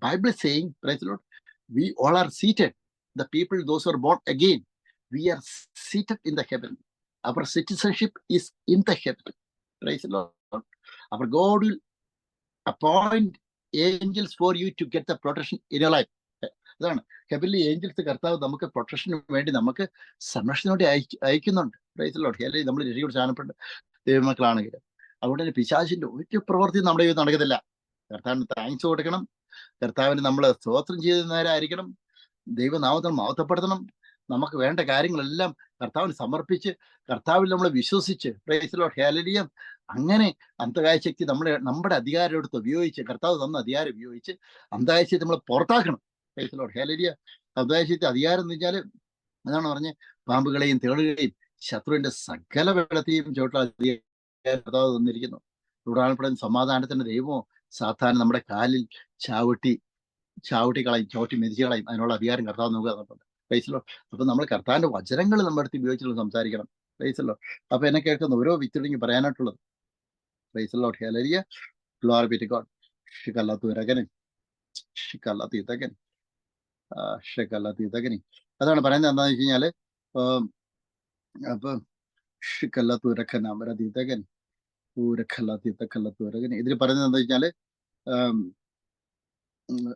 Bible saying, praise the Lord, we all are seated. The people, those who are born again, we are seated in the heaven. Our citizenship is in the heaven. Praise the Lord. Our God will appoint angels for you to get the protection in your life. അതാണ് ഹെവൻലി ഏഞ്ചൽസ് കർത്താവ് നമുക്ക് പ്രൊട്ടക്ഷന് വേണ്ടി നമുക്ക് സംരക്ഷണത്തിന് വേണ്ടി അയക്കുന്നുണ്ട്. Price the Lord. അല്ലെങ്കിൽ നമ്മൾ രക്ഷിക്കപ്പെട്ട് സ്നാനപ്പെട്ട ദൈവമക്കളാണെങ്കിൽ അതുകൊണ്ട് തന്നെ പിശാചിന്റെ ഒരു പ്രവൃത്തി നമ്മുടെ ജീവിതത്തിൽ നടക്കത്തില്ല. കർത്താവിന് താങ്ക്സ് കൊടുക്കണം, കർത്താവിന് നമ്മൾ സ്തോത്രം ചെയ്യുന്നവരായിരിക്കണം, ദൈവനാമത്തിൽ മഹത്വപ്പെടുത്തണം. നമുക്ക് വേണ്ട കാര്യങ്ങളെല്ലാം കർത്താവിന് സമർപ്പിച്ച് കർത്താവിൽ നമ്മൾ വിശ്വസിച്ച്, പ്രൈസ് ദി ലോർഡ്, ഹല്ലേലൂയ, അങ്ങനെ അന്ധകായ ശക്തി നമ്മുടെ അധികാരം എടുത്ത് ഉപയോഗിച്ച്, കർത്താവ് തന്ന അധികാരം ഉപയോഗിച്ച് അന്ധകായ ശക്തി നമ്മൾ പുറത്താക്കണം. Praise the Lord, hallelujah. അന്ധകായ ശക്തി അധികാരം എന്ന് വെച്ചാൽ അതാണ് പറഞ്ഞ് പാമ്പുകളെയും തേളുകളെയും ശത്രുവിന്റെ സകല വെള്ളത്തെയും ചോട്ടിൽ കർത്താവ് തന്നിരിക്കുന്നു. തുടർന്ന് സമാധാനത്തിന്റെ ദൈവമോ സാധാരണ നമ്മുടെ കാലിൽ ചവിട്ടി കളയും, ചവിട്ടി മെതിച്ച് കളയും. അതിനുള്ള അധികാരം കർത്താവ് നമുക്ക് തന്നിട്ടുണ്ട്. Praise the lord. അപ്പൊ നമ്മൾ കർത്താവിന്റെ വചനങ്ങൾ നമ്മുടെ അടുത്ത് ഉപയോഗിച്ചുള്ള സംസാരിക്കണം. Praise the lord. അപ്പൊ എന്നെ കേൾക്കുന്ന ഓരോ വ്യക്തിയോടും പറയാനായിട്ടുള്ളത്, praise the Lord, hallelujah, glory be to God. അതാണ് പറയുന്നത്. എന്താണെന്ന് വെച്ച് കഴിഞ്ഞാല് അപ്പൊ ഇതിൽ പറയുന്നത് എന്താ വെച്ചാല്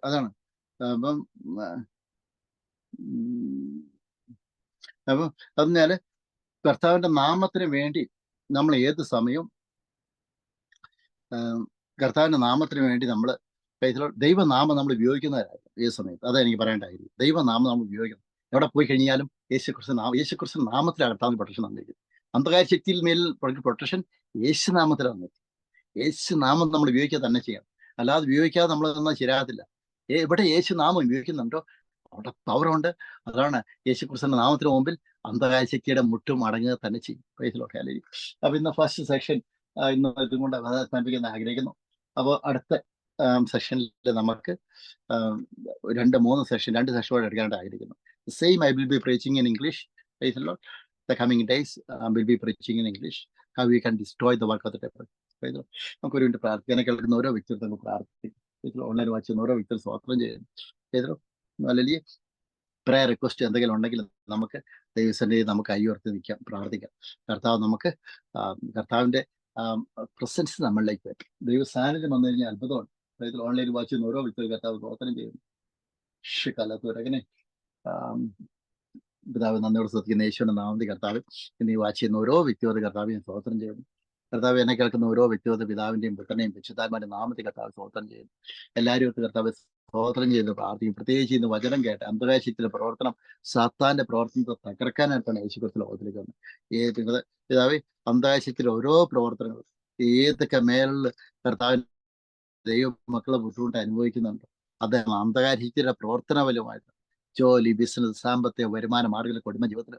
അതാണ്. അപ്പം പറഞ്ഞാല് കർത്താവിന്റെ നാമത്തിന് വേണ്ടി നമ്മൾ ഏത് സമയവും കർത്താവിന്റെ നാമത്തിന് വേണ്ടി നമ്മൾ ദൈവനാമം നമ്മൾ ഉപയോഗിക്കുന്നവരായിരുന്നു ഏത് സമയത്ത്. അതാ എനിക്ക് പറയേണ്ടായിരുന്നു. ദൈവനാമം നമ്മൾ ഉപയോഗിക്കണം. എവിടെ പോയി കഴിഞ്ഞാലും യേശുക്രിസ്തു നാമത്തിലാണ് കർത്താവിന് പ്രൊട്ടക്ഷൻ വന്നിരിക്കുന്നത്. അന്ധകാര ശക്തിയിൽ മേലിൽ പ്രൊട്ടക്ഷൻ യേശുനാമത്തിൽ വന്നിരിക്കും. യേശുനാമം നമ്മൾ ഉപയോഗിക്കുക തന്നെ ചെയ്യണം. അല്ലാതെ ഉപയോഗിക്കാതെ നമ്മൾ തന്നാൽ ശരിയാകത്തില്ല. എവിടെ യേശുനാമം ഉപയോഗിക്കുന്നുണ്ടോ അവിടെ പവറുണ്ട്. അതാണ് യേശുക്രിസ്തുവിന്റെ നാമത്തിന് മുമ്പിൽ അന്ധകാര ശക്തിയുടെ മുട്ടും അടങ്ങുക തന്നെ ചെയ്യും. Price the Lord, hallelujah. അപ്പൊ ഇന്ന് ഫസ്റ്റ് സെക്ഷൻ ഇന്ന് ഇതും കൊണ്ട് അവസാനിപ്പിക്കാൻ ആഗ്രഹിക്കുന്നു. അപ്പോൾ അടുത്ത സെഷനിൽ നമുക്ക് 2-3 സെഷൻ 2 സെഷനോട് എടുക്കാനായിട്ട് ആഗ്രഹിക്കുന്നു. Same I will be preaching in English. Price the Lord. The coming days will be preaching in English how we can destroy the work of the devil. നമുക്ക് ഒരു പ്രാർത്ഥന കേൾക്കുന്ന ഓരോ വ്യക്തിയും നമുക്ക് പ്രാർത്ഥിക്കും. ഓൺലൈൻ വായിച്ചുന്ന ഓരോ വ്യക്തിയും സ്തോത്രം ചെയ്യുന്നു. അല്ലെങ്കിൽ പ്രയർ റിക്വസ്റ്റ് എന്തെങ്കിലും ഉണ്ടെങ്കിൽ നമുക്ക് ദൈവസന്നിധിയിൽ നമുക്ക് കൈയുയർത്തി നിൽക്കാം, പ്രാർത്ഥിക്കാം. കർത്താവിന്റെ പ്രസൻസ് നമ്മളിലേക്ക് വരും. ദൈവ സാന്നിധ്യം വന്നു കഴിഞ്ഞാൽ അത്ഭുതമാണ്. ഓൺലൈൻ വായിച്ചുന്ന ഓരോ വ്യക്തിയും കർത്താവ് സ്തോത്രം ചെയ്യുന്നു. അങ്ങനെ പിതാവ് നന്ദിയോട് ശ്രദ്ധിക്കുന്ന യേശുവിന്റെ നാമത്തിൽ കർത്താവ് എന്നീ വാച്ച് ചെയ്യുന്ന ഓരോ വ്യക്തിയോട് കർത്താവിനെ സ്തോത്രം ചെയ്യുന്നു. കർത്താവ് എന്നെ കേൾക്കുന്ന ഓരോ വ്യക്തിയോട് പിതാവിന്റെയും പുത്രനെയും പരിശുദ്ധാത്മാവിന്റെ നാമത്തിൽ കർത്താവ് സ്തോത്രം ചെയ്യുന്നു. എല്ലാവരും കർത്താവ് സ്തോത്രം ചെയ്ത് പ്രാർത്ഥിക്കും. പ്രത്യേകിച്ച് ഇന്ന് വചനം കേട്ട് അന്ധകാശത്തിലെ പ്രവർത്തനം, സാത്താന്റെ പ്രവർത്തനത്തെ തകർക്കാനായിട്ടാണ് യേശുക്രിസ്തു ലോകത്തിലേക്ക് വന്നത്. പിതാവ് അന്ധകാശത്തിലെ ഓരോ പ്രവർത്തനങ്ങളും ഏതൊക്കെ മേലിൽ കർത്താവിന് ദൈവ മക്കളെ ബുദ്ധിമുട്ട് അനുഭവിക്കുന്നുണ്ട്, അദ്ദേഹം അന്ധകാശത്തിലെ പ്രവർത്തന ഫലമായിട്ട് ജോലി, ബിസിനസ്, സാമ്പത്തിക വരുമാന മാർഗങ്ങൾ, കുടുംബ ജീവിതത്തിൽ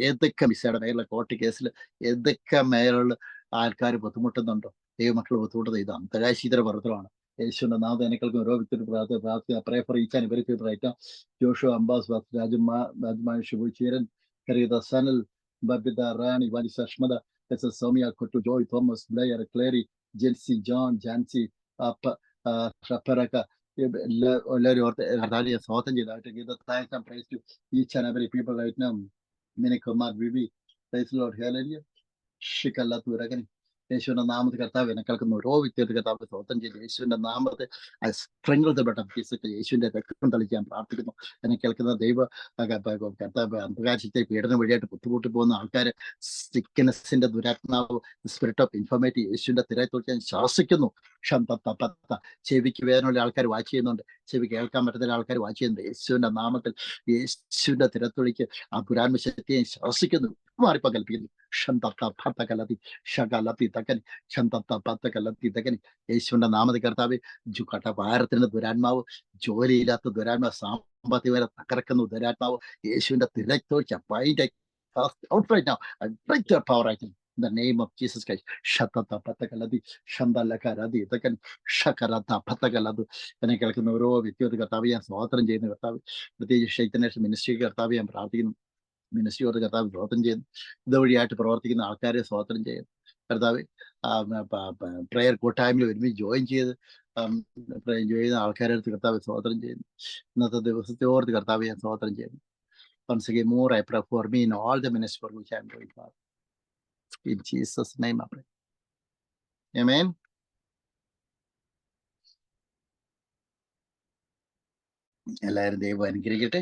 ഏതൊക്കെ വിസയുടെ മേലുള്ള കോർട്ട് കേസിൽ ഏതൊക്കെ മേലുള്ള ആൾക്കാർ ബുദ്ധിമുട്ടുന്നുണ്ടോ, ദൈവമക്കൾ ബുദ്ധിമുട്ടുന്നത് ഇത് അന്തരാശീതര പർവ്വതമാണ്. യേശുവിന്റെ നാമം എന്നെക്കൾക്ക് ഓരോ വ്യക്തിയുടെ പ്രാർത്ഥന pray for each and every people right now. Joshua, അംബാസ്, രാജമാൻ, ഷിബു, ചീരൻ, കരീത, സനൽ, ബബിത, റാണി, വാലിസ്, അഷ്മദ, സോമിയ, കൊട്ടു, ജോയ്, തോമസ്, ബ്ലെയർ, ക്ലേറി, ജെൽസി, ജോൺ, ജാൻസി, ഷപ്പറക്ക, എല്ലാവരും ഓർത്ത് കർത്താവിനെ സ്വാഗതം ചെയ്തായിട്ട് ഗീത thanks and praise to each and every people right now. മിനിക്കുമാർ, വിവി, പ്രൈസ് ലോർഡ്, ഹല്ലേലൂയ. ഷിക്കല്ലാത്ത ഉരകനി യേശുവിന്റെ നാമത്തിൽ കർത്താവ് എന്നെ കേൾക്കുന്ന ഓരോ വ്യക്തിയുടെ കർത്താവ് സ്വന്തം ചെയ്ത് യേശുവിന്റെ നാമത്തെ സ്ട്രെങ്തപ്പെട്ട യേശുവിന്റെ രക്തം തളിക്കാൻ പ്രാർത്ഥിക്കുന്നു. എന്നെ കേൾക്കുന്ന ദൈവ കർത്താവ് അന്ധകാരത്തെ പീഡനം വഴിയായിട്ട് ബുദ്ധിമുട്ടി പോകുന്ന ആൾക്കാര്, സിക്നെസിന്റെ ദുരാത്മാവ്, സ്പിരിറ്റ് ഓഫ് ഇൻഫോർമേറ്റി യേശുവിന്റെ തിരയത്തോട് ഞാൻ ശാസിക്കുന്നു. ചെവിക്ക് വേദനയുള്ള ആൾക്കാർ വാച്ച് ചെയ്യുന്നുണ്ട്, ചെവി കേൾക്കാൻ പറ്റുന്ന ആൾക്കാർ വാച്ച് ചെയ്യുന്നുണ്ട്. യേശുവിന്റെ നാമത്തിൽ യേശുവിന്റെ തിരത്തൊഴിക്ക് ആ ദുരാത്മ ശക്തിയെ ശാസിക്കുന്നു, മാറിപ്പ കൽപ്പിക്കുന്നു. യേശുവിന്റെ നാമത്തിൽ കർത്താവ് ഭാരത്തിന്റെ ദുരാത്മാവ്, ജോലിയില്ലാത്ത ദുരാത്മാവ്, സാമ്പത്തിക തകർക്കുന്ന ദുരാത്മാവ് യേശുവിന്റെ തിരക്തൊഴിച്ച പൈൻ്റെ പവർ ആയിട്ട് in the name of Jesus Christ. Shatata patakaladi, Shandalakaradi, Takan, Shakarata patakaladu. എന്നെ കേൾക്കുന്ന ഓരോ വ്യക്തിയോട് കർത്താവ് ഞാൻ സ്വാതന്ത്ര്യം ചെയ്യുന്ന കർത്താവ്, പ്രത്യേകിച്ച് ഷൈത്തനേഷ് മിനിസ്ട്രി കർത്താവ് ഞാൻ പ്രാർത്ഥിക്കുന്നു. മിനിസ്ട്രിയോട് കർത്താവ് സ്വാതന്ത്ര്യം ചെയ്യുന്നു. ഇതുവഴിയായിട്ട് പ്രവർത്തിക്കുന്ന ആൾക്കാരെ സ്വാതന്ത്ര്യം ചെയ്യുന്നു കർത്താവ്. പ്രയർ കൂട്ടായ്മയിൽ ഒരുമിച്ച് ജോയിൻ ചെയ്ത് ചെയ്യുന്ന ആൾക്കാരെ അടുത്ത് കർത്താവ് സ്വാതന്ത്ര്യം ചെയ്യുന്നു. ഇന്നത്തെ ദിവസത്തോർത്ത് കർത്താവ് ഞാൻ സ്വാതന്ത്ര്യം ചെയ്യുന്നു. Once again, more I pray for me in all the ministry for which I am doing, Father. In Jesus' name I pray. Amen. എല്ലാവരും ദൈവം അനുഗ്രഹിക്കട്ടെ.